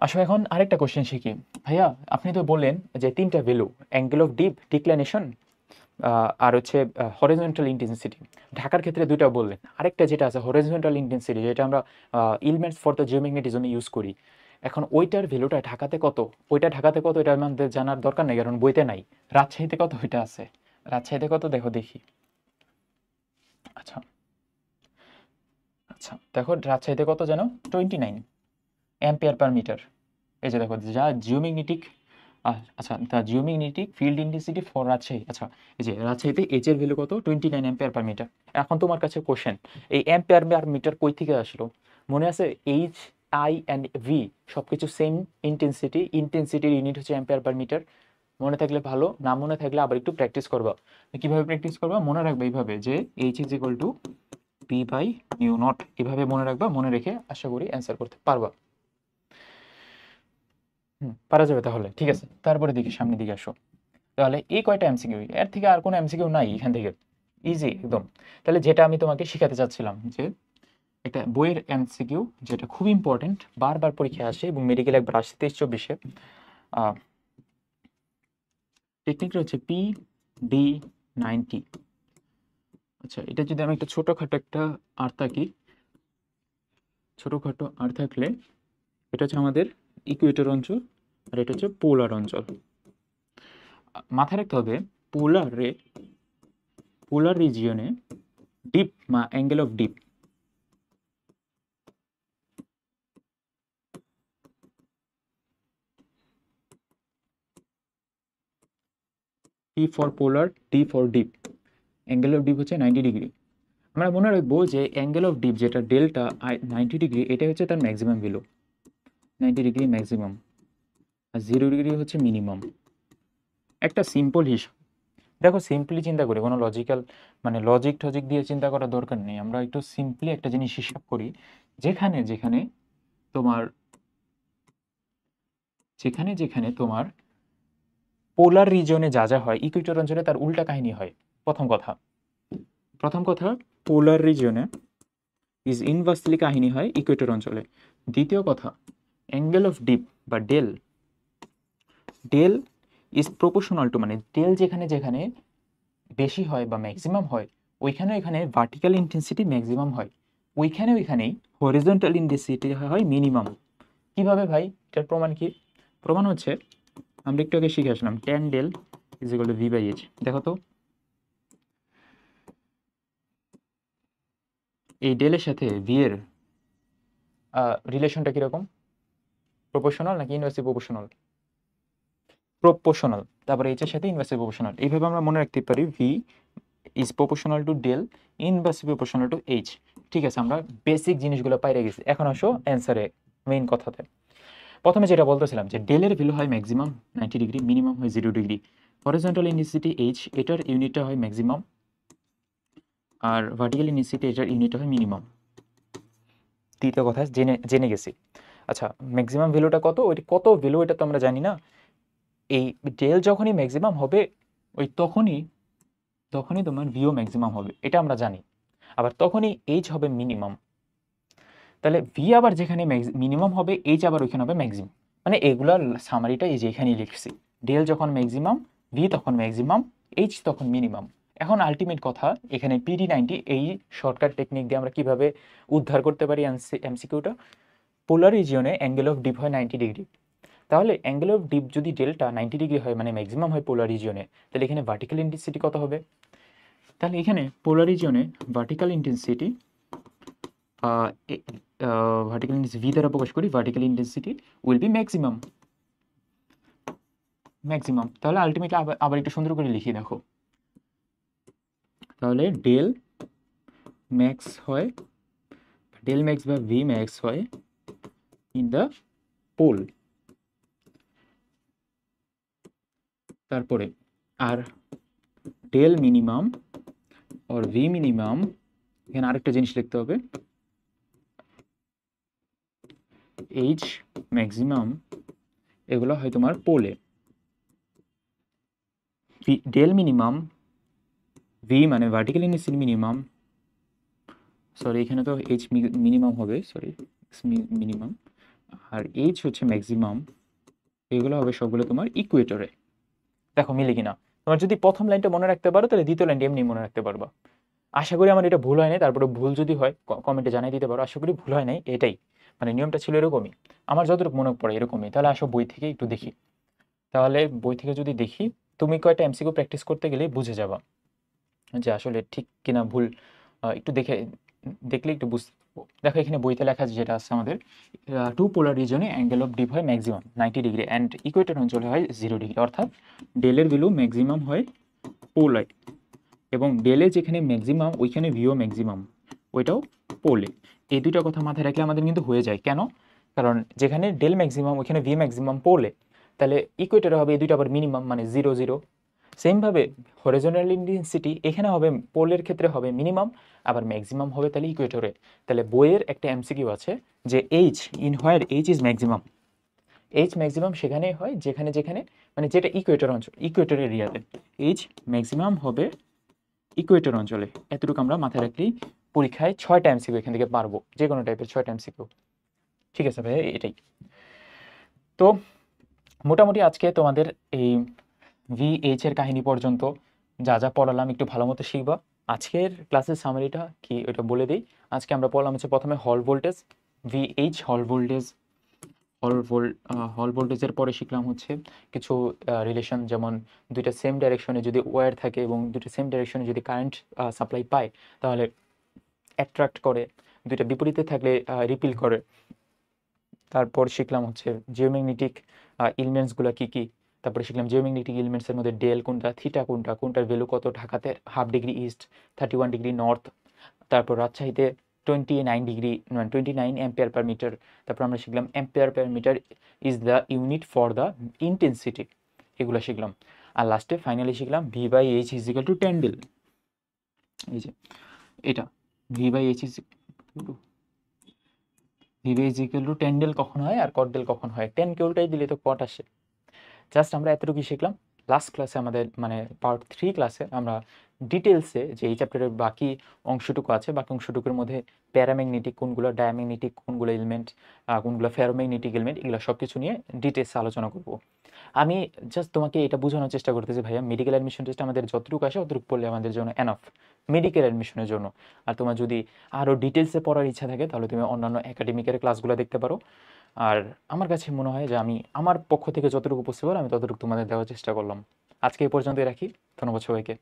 আসো এখন আরেকটা কোশ্চেন শিখি। ভাইয়া আপনি তো বললেন যে তিনটা ভ্যালু, অ্যাঙ্গেল অফ ডিপ, ডিক্লাইনেশন, আর হচ্ছে হরিজন্টাল ইন্টেন্সিটি। ঢাকার ক্ষেত্রে দুইটা বললেন, আরেকটা যেটা আছে হরিজন্টাল ইন্টেন্সিটি, যেটা আমরা ইলমেন্টস ফর দ্য জিওম্যাগনেটিজমে ইউজ করি। এখন ওইটার ভ্যালুটা ঢাকাতে কত, ওইটা ঢাকাতে কত এটা আমাদের জানার দরকার নেই, কারণ বইতে নাই। রাজশাহীতে কত ওইটা আছে, রাজশাহীতে কত দেখো দেখি। আচ্ছা আচ্ছা, দেখো রাজশাহীতে কত জানো, 29 অ্যাম্পিয়ার পার মিটার। এই যে দেখো যা জিওম্যাগনেটিক, আচ্ছা the geomagnetic field intensity for Rajshahi. আচ্ছা, এই যে রাজশাহীতে এইচ এর ভ্যালু কত, 29 অ্যাম্পিয়ার পার মিটার। এখন তোমার কাছে কোশ্চেন, এই অ্যাম্পিয়ার পার মিটার কই থেকে আসলো? মনে আছে এইচ, আই অ্যান্ড ভি সব কিছু সেম ইন্টেন্সিটি, ইন্টেন্সিটির ইউনিট হচ্ছে অ্যাম্পিয়ার পার মিটার। মনে থাকলে ভালো, না মনে থাকলে আবার একটু প্র্যাকটিস করবা। কিভাবে প্র্যাকটিস করবা, মনে রাখবে এইভাবে যে H is equal to P by mu naught, এভাবে মনে রাখবা, মনে রেখে আশা করি অ্যান্সার করতে পারবা। পারা যাবে তাহলে, ঠিক আছে। তারপরে দেখি সামনের দিকে আসো, তাহলে এই কয়টা এমসিকিউ, এর থেকে আর কোনো এমসিকিউ নাই এখান থেকে, ইজি একদম। তাহলে যেটা আমি তোমাকে শিখাতে চাচ্ছিলাম, যে একটা বইয়ের এমসিকিউ যেটা খুব ইম্পর্টেন্ট, বারবার পরীক্ষায় আসে এবং মেডিকেল একবার আসছে 23-24-এ, টেকনিকটা হচ্ছে PD90। আচ্ছা, এটা যদি আমি একটা ছোটোখাটো একটা আর থাকি, ছোটোখাটো আর থাকলে এটা হচ্ছে আমাদের ইকুয়েটর অঞ্চল, আর এটা হচ্ছে পোলার অঞ্চল। মাথায় রাখতে হবে পোলার রিজিয়নে ডিপ বা angle of deep P for polar, D for deep, angle of deep হচ্ছে 90 ডিগ্রি। আমরা মনে রাখবো যে অ্যাঙ্গেল অফ ডিপ যেটা ডেল্টা 90 ডিগ্রি, এটা হচ্ছে তার ম্যাক্সিমাম ভ্যালু, 90 ডিগ্রি ম্যাক্সিমাম, আর 0 ডিগ্রি হচ্ছে মিনিমাম। একটা সিম্পল হিসাব, দেখো সিম্পলি চিন্তা করি, কোনো লজিক্যাল মানে লজিক টজিক দিয়ে চিন্তা করার দরকার নেই, আমরা একটু সিম্পলি একটা জিনিস হিসাব করি। যেখানে যেখানে তোমার যেখানে যেখানে তোমার পোলার রিজিয়নে যা যা হয়, ইকুয়েটর অঞ্চলে তার উল্টা কাহিনী হয়। প্রথম কথা, প্রথম কথা, পোলার রিজিয়নে ইজ ইনভার্সলি কাহিনী হয় ইকুয়েটর অঞ্চলে। দ্বিতীয় কথা, অ্যাঙ্গেল অফ ডিপ বা ডেল ইজ প্রপোর্শনাল টু, মানে ডেল যেখানে যেখানে বেশি হয় বা ম্যাক্সিমাম হয় ওইখানে ওইখানে ভার্টিক্যাল ইন্টেন্সিটি ম্যাক্সিমাম হয়, ওইখানেই হরিজন্টাল ইন্টেন্সিটি হয় মিনিমাম। কিভাবে ভাই, এটার প্রমাণ কি? প্রমাণ হচ্ছে আমরা একটু আগে শিখে আসলাম tan del is equal to V by H. দেখো তো এই ডেলের সাথে ভি এর রিলেশনটা কিরকম? প্রপোর্শনাল নাকি ইনভার্সলি প্রপোর্শনাল? প্রপোর্শনাল। তারপরে এইচ এর সাথে ইনভার্সলি প্রপোর্শনাল। এইভাবে আমরা মনে রাখতে পারি V is proportional to del, inversely proportional to H. ঠিক আছে, আমরা বেসিক জিনিসগুলো পাইরে গেছি। এখন আসো অ্যান্সারে, মেইন কথাতে। প্রথমে যেটা বলতেছিলাম যে ডেলের ভ্যালু হয় ম্যাক্সিমাম 90 ডিগ্রি, মিনিমাম হয় 0 ডিগ্রি। হরিজন্টাল ইন্টেন্সিটি এইচ, এটার ইউনিটটা হয় ম্যাক্সিমাম, আর ভার্টিক্যাল ইন্টেন্সিটি এটার ইউনিটটা হয় মিনিমাম। তৃতীয় কথা জেনে গেছি। আচ্ছা, ম্যাক্সিমাম ভ্যালুটা কত? ওই কত ভ্যালু এটা তো আমরা জানি না। এই ডেল যখনই ম্যাক্সিমাম হবে ওই তখনই তোমার ভিও ম্যাক্সিমাম হবে, এটা আমরা জানি। আবার তখনই এইচ হবে মিনিমাম। তাহলে ভি আবার যেখানে মিনিমাম হবে, এইচ আবার ওইখানে হবে ম্যাক্সিমাম। মানে এগুলার সামারিটা এই যে এখানেই লিখছি। ডেল যখন ম্যাক্সিমাম, ভি তখন ম্যাক্সিমাম, এইচ তখন মিনিমাম। এখন আলটিমেট কথা, এখানে PD90 এই শর্টকাট টেকনিক দিয়ে আমরা কিভাবে উদ্ধার করতে পারি এমসিকিউটা। পোলার রিজিয়নে অ্যাঙ্গেল অফ ডিপ হয় 90 ডিগ্রি। তাহলে অ্যাঙ্গেল অফ ডিপ যদি ডেলটা 90 ডিগ্রি হয়, মানে ম্যাক্সিমাম হয় পোলার রিজিয়নে, তাহলে এখানে ভার্টিক্যাল ইন্টেন্সিটি কত হবে? তাহলে এখানে পোলার রিজিয়নে vertical intensity vertical intensity V দ্বারা প্রকাশ করি, vertical intensity will be maximum. তাহলে আলটিমেটলি আবার একটু সুন্দর করে লিখি, দেখো। তাহলে ডেল ম্যাক্স হয়, ডেল ম্যাক্স বা ভি ম্যাক্স হয় ইন দ্য পোল। তারপরে আর del minimum or V minimum, এখানে আরেকটা জিনিস লিখতে হবে, এইচ ম্যাক্সিমাম, এগুলো হয় তোমার পোলে। ডেল মিনিমাম, ভি মানে ভার্টিক্যাল ইন্টেন্সিটি মিনিমাম, সরি এখানে তো এইচ মিনিমাম হবে, সরি মিনিমাম, আর এইচ হচ্ছে ম্যাক্সিমাম, এগুলো হবে সবগুলো তোমার ইকুয়েটরে। দেখো মিলে কিনা? তোমার যদি প্রথম লাইনটা মনে রাখতে পারো তাহলে দ্বিতীয় লাইনটা এমনি মনে রাখতে পারবা। আশা করি আমার এটা ভুল হয় নাই। তারপরে ভুল যদি হয় কমেন্টে জানিয়ে দিতে পারো। আশা করি ভুল হয় নাই, এটাই মানে নিয়মটা ছিল এরকমই, আমার যতটুকু মনে পড়ে এরকমই। তাহলে আসো বই থেকে একটু দেখি। তাহলে বই থেকে যদি দেখি, তুমি কয়টা এমসিকিউ প্র্যাকটিস করতে গেলে বুঝে যাবা যে আসলে ঠিক কিনা ভুল। একটু দেখলে একটু বুঝতে। দেখো এখানে বইতে লেখা যেটা আছে আমাদের, টু পোলার রিজনে অ্যাঙ্গেল অফ ডিপ হয় ম্যাক্সিমাম 90 ডিগ্রি অ্যান্ড ইকুয়েটর অঞ্চলে হয় 0 ডিগ্রি। অর্থাৎ ডেলের ভ্যালু ম্যাক্সিমাম হয় পোলায়, এবং ডেলে যেখানে ম্যাক্সিমাম ওইখানে ভিও ম্যাক্সিমাম, ওইটাও পোলে। এই দুইটা কথা মাথায় রাখলে আমাদের কিন্তু হয়ে যায়। কেন? কারণ যেখানে ডেল ম্যাক্সিমাম ওইখানে ভি ম্যাক্সিমাম পোলে, তাহলে ইকুয়েটরে হবে এই দুইটা আবার মিনিমাম, মানে 0 0। সেমভাবে হরিজন্টাল ইন্টেন্সিটি এখানে হবে, পোলের ক্ষেত্রে হবে মিনিমাম, আবার ম্যাক্সিমাম হবে তাহলে ইকুয়েটরে। তাহলে বইয়ের একটা এমসিকিউ আছে যে H in where H is maximum, H maximum সেখানেই হয় যেখানে যেখানে মানে যেটা ইকুয়েটর অঞ্চল, ইকুয়েটর এরিয়াতে এইচ ম্যাক্সিমাম হবে ইকুয়েটর অঞ্চলে। এতটুকু আমরা মাথায় রাখলেই পরীক্ষায় 6টা এমসিকিউ এখান থেকে পারবো, যে কোনো টাইপের 6টা এমসিকিউ। ঠিক আছে ভাই, এটাই তো মোটামুটি আজকে তোমাদের এই VH এর কাহিনী পর্যন্ত যা যা পড়ালাম একটু ভালো মতো শিখবা। আজকের ক্লাসের সামারিটা কি ওটা বলে দিই। আজকে আমরা পড়লাম হচ্ছে প্রথমে হল ভোল্টেজ, VH হল ভোল্টেজের পরে শিখলাম হচ্ছে কিছু রিলেশন, যেমন দুইটা সেম ডাইরেকশনে যদি ওয়্যার থাকে এবং দুইটা সেম ডাইরেকশনে যদি কারেন্ট সাপ্লাই পায় তাহলে অ্যাট্রাক্ট করে, দুইটা বিপরীতে থাকলে রিপিল করে। তারপর শিখলাম হচ্ছে জিওম্যাগনেটিক এলিমেন্টসগুলো কি কি। তারপরে শিখলাম জিওম্যাগনেটিক এলিমেন্টসের মধ্যে ডেল কোনটা, থিটা কোনটা, কোনটার ভ্যালু কত, ঢাকাতে 1/2 ডিগ্রি ইস্ট, 31 ডিগ্রি নর্থ, তারপর রাজশাহীতে 29 ডিগ্রি, 29 অ্যাম্পিয়ার পার মিটার। তারপর আমরা শিখলাম ampere per metre is the unit for the intensity, এগুলো শিখলাম। আর লাস্টে ফাইনালি শিখলাম V/H is equal to tan del. এই যে এটা V/H is equal to tan del কখন হয় আর cot ডেল কখন হয়। tan কে উল্টাই দিলে তো cot আসে। জাস্ট আমরা এতটুকু শিখলাম। লাস্ট ক্লাসে আমাদের মানে পার্ট 3 ক্লাসে আমরা ডিটেলসে যে এই চ্যাপ্টারের বাকি অংশটুকু আছে, বাকি অংশটুকুর মধ্যে প্যারাম্যাগনেটিক কোনগুলো, ডায়াম্যাগনেটিক কোনগুলো এলিমেন্ট, কোনগুলো ফেরোম্যাগনেটিক এলিমেন্ট, এগুলো সব কিছু নিয়ে ডিটেলসে আলোচনা করব। আমি জাস্ট তোমাকে এটা বোঝানোর চেষ্টা করতেছি ভাইয়া, মেডিকেল অ্যাডমিশন টেস্ট আমাদের যতটুকু আসে অতটুকু পড়লে আমাদের জন্য এনাফ মেডিকেল অ্যাডমিশনের জন্য। আর তোমার যদি আরও ডিটেলসে পড়ার ইচ্ছা থাকে তাহলে তুমি অন্যান্য একাডেমিকের ক্লাসগুলো দেখতে পারো। আর আমার কাছে মনে হয় যে আমি আমার পক্ষ থেকে যতটুকু পসিবল আমি ততটুকু তোমাদের দেওয়ার চেষ্টা করলাম। আজকে এই পর্যন্তই রাখি। ধন্যবাদ সবাইকে।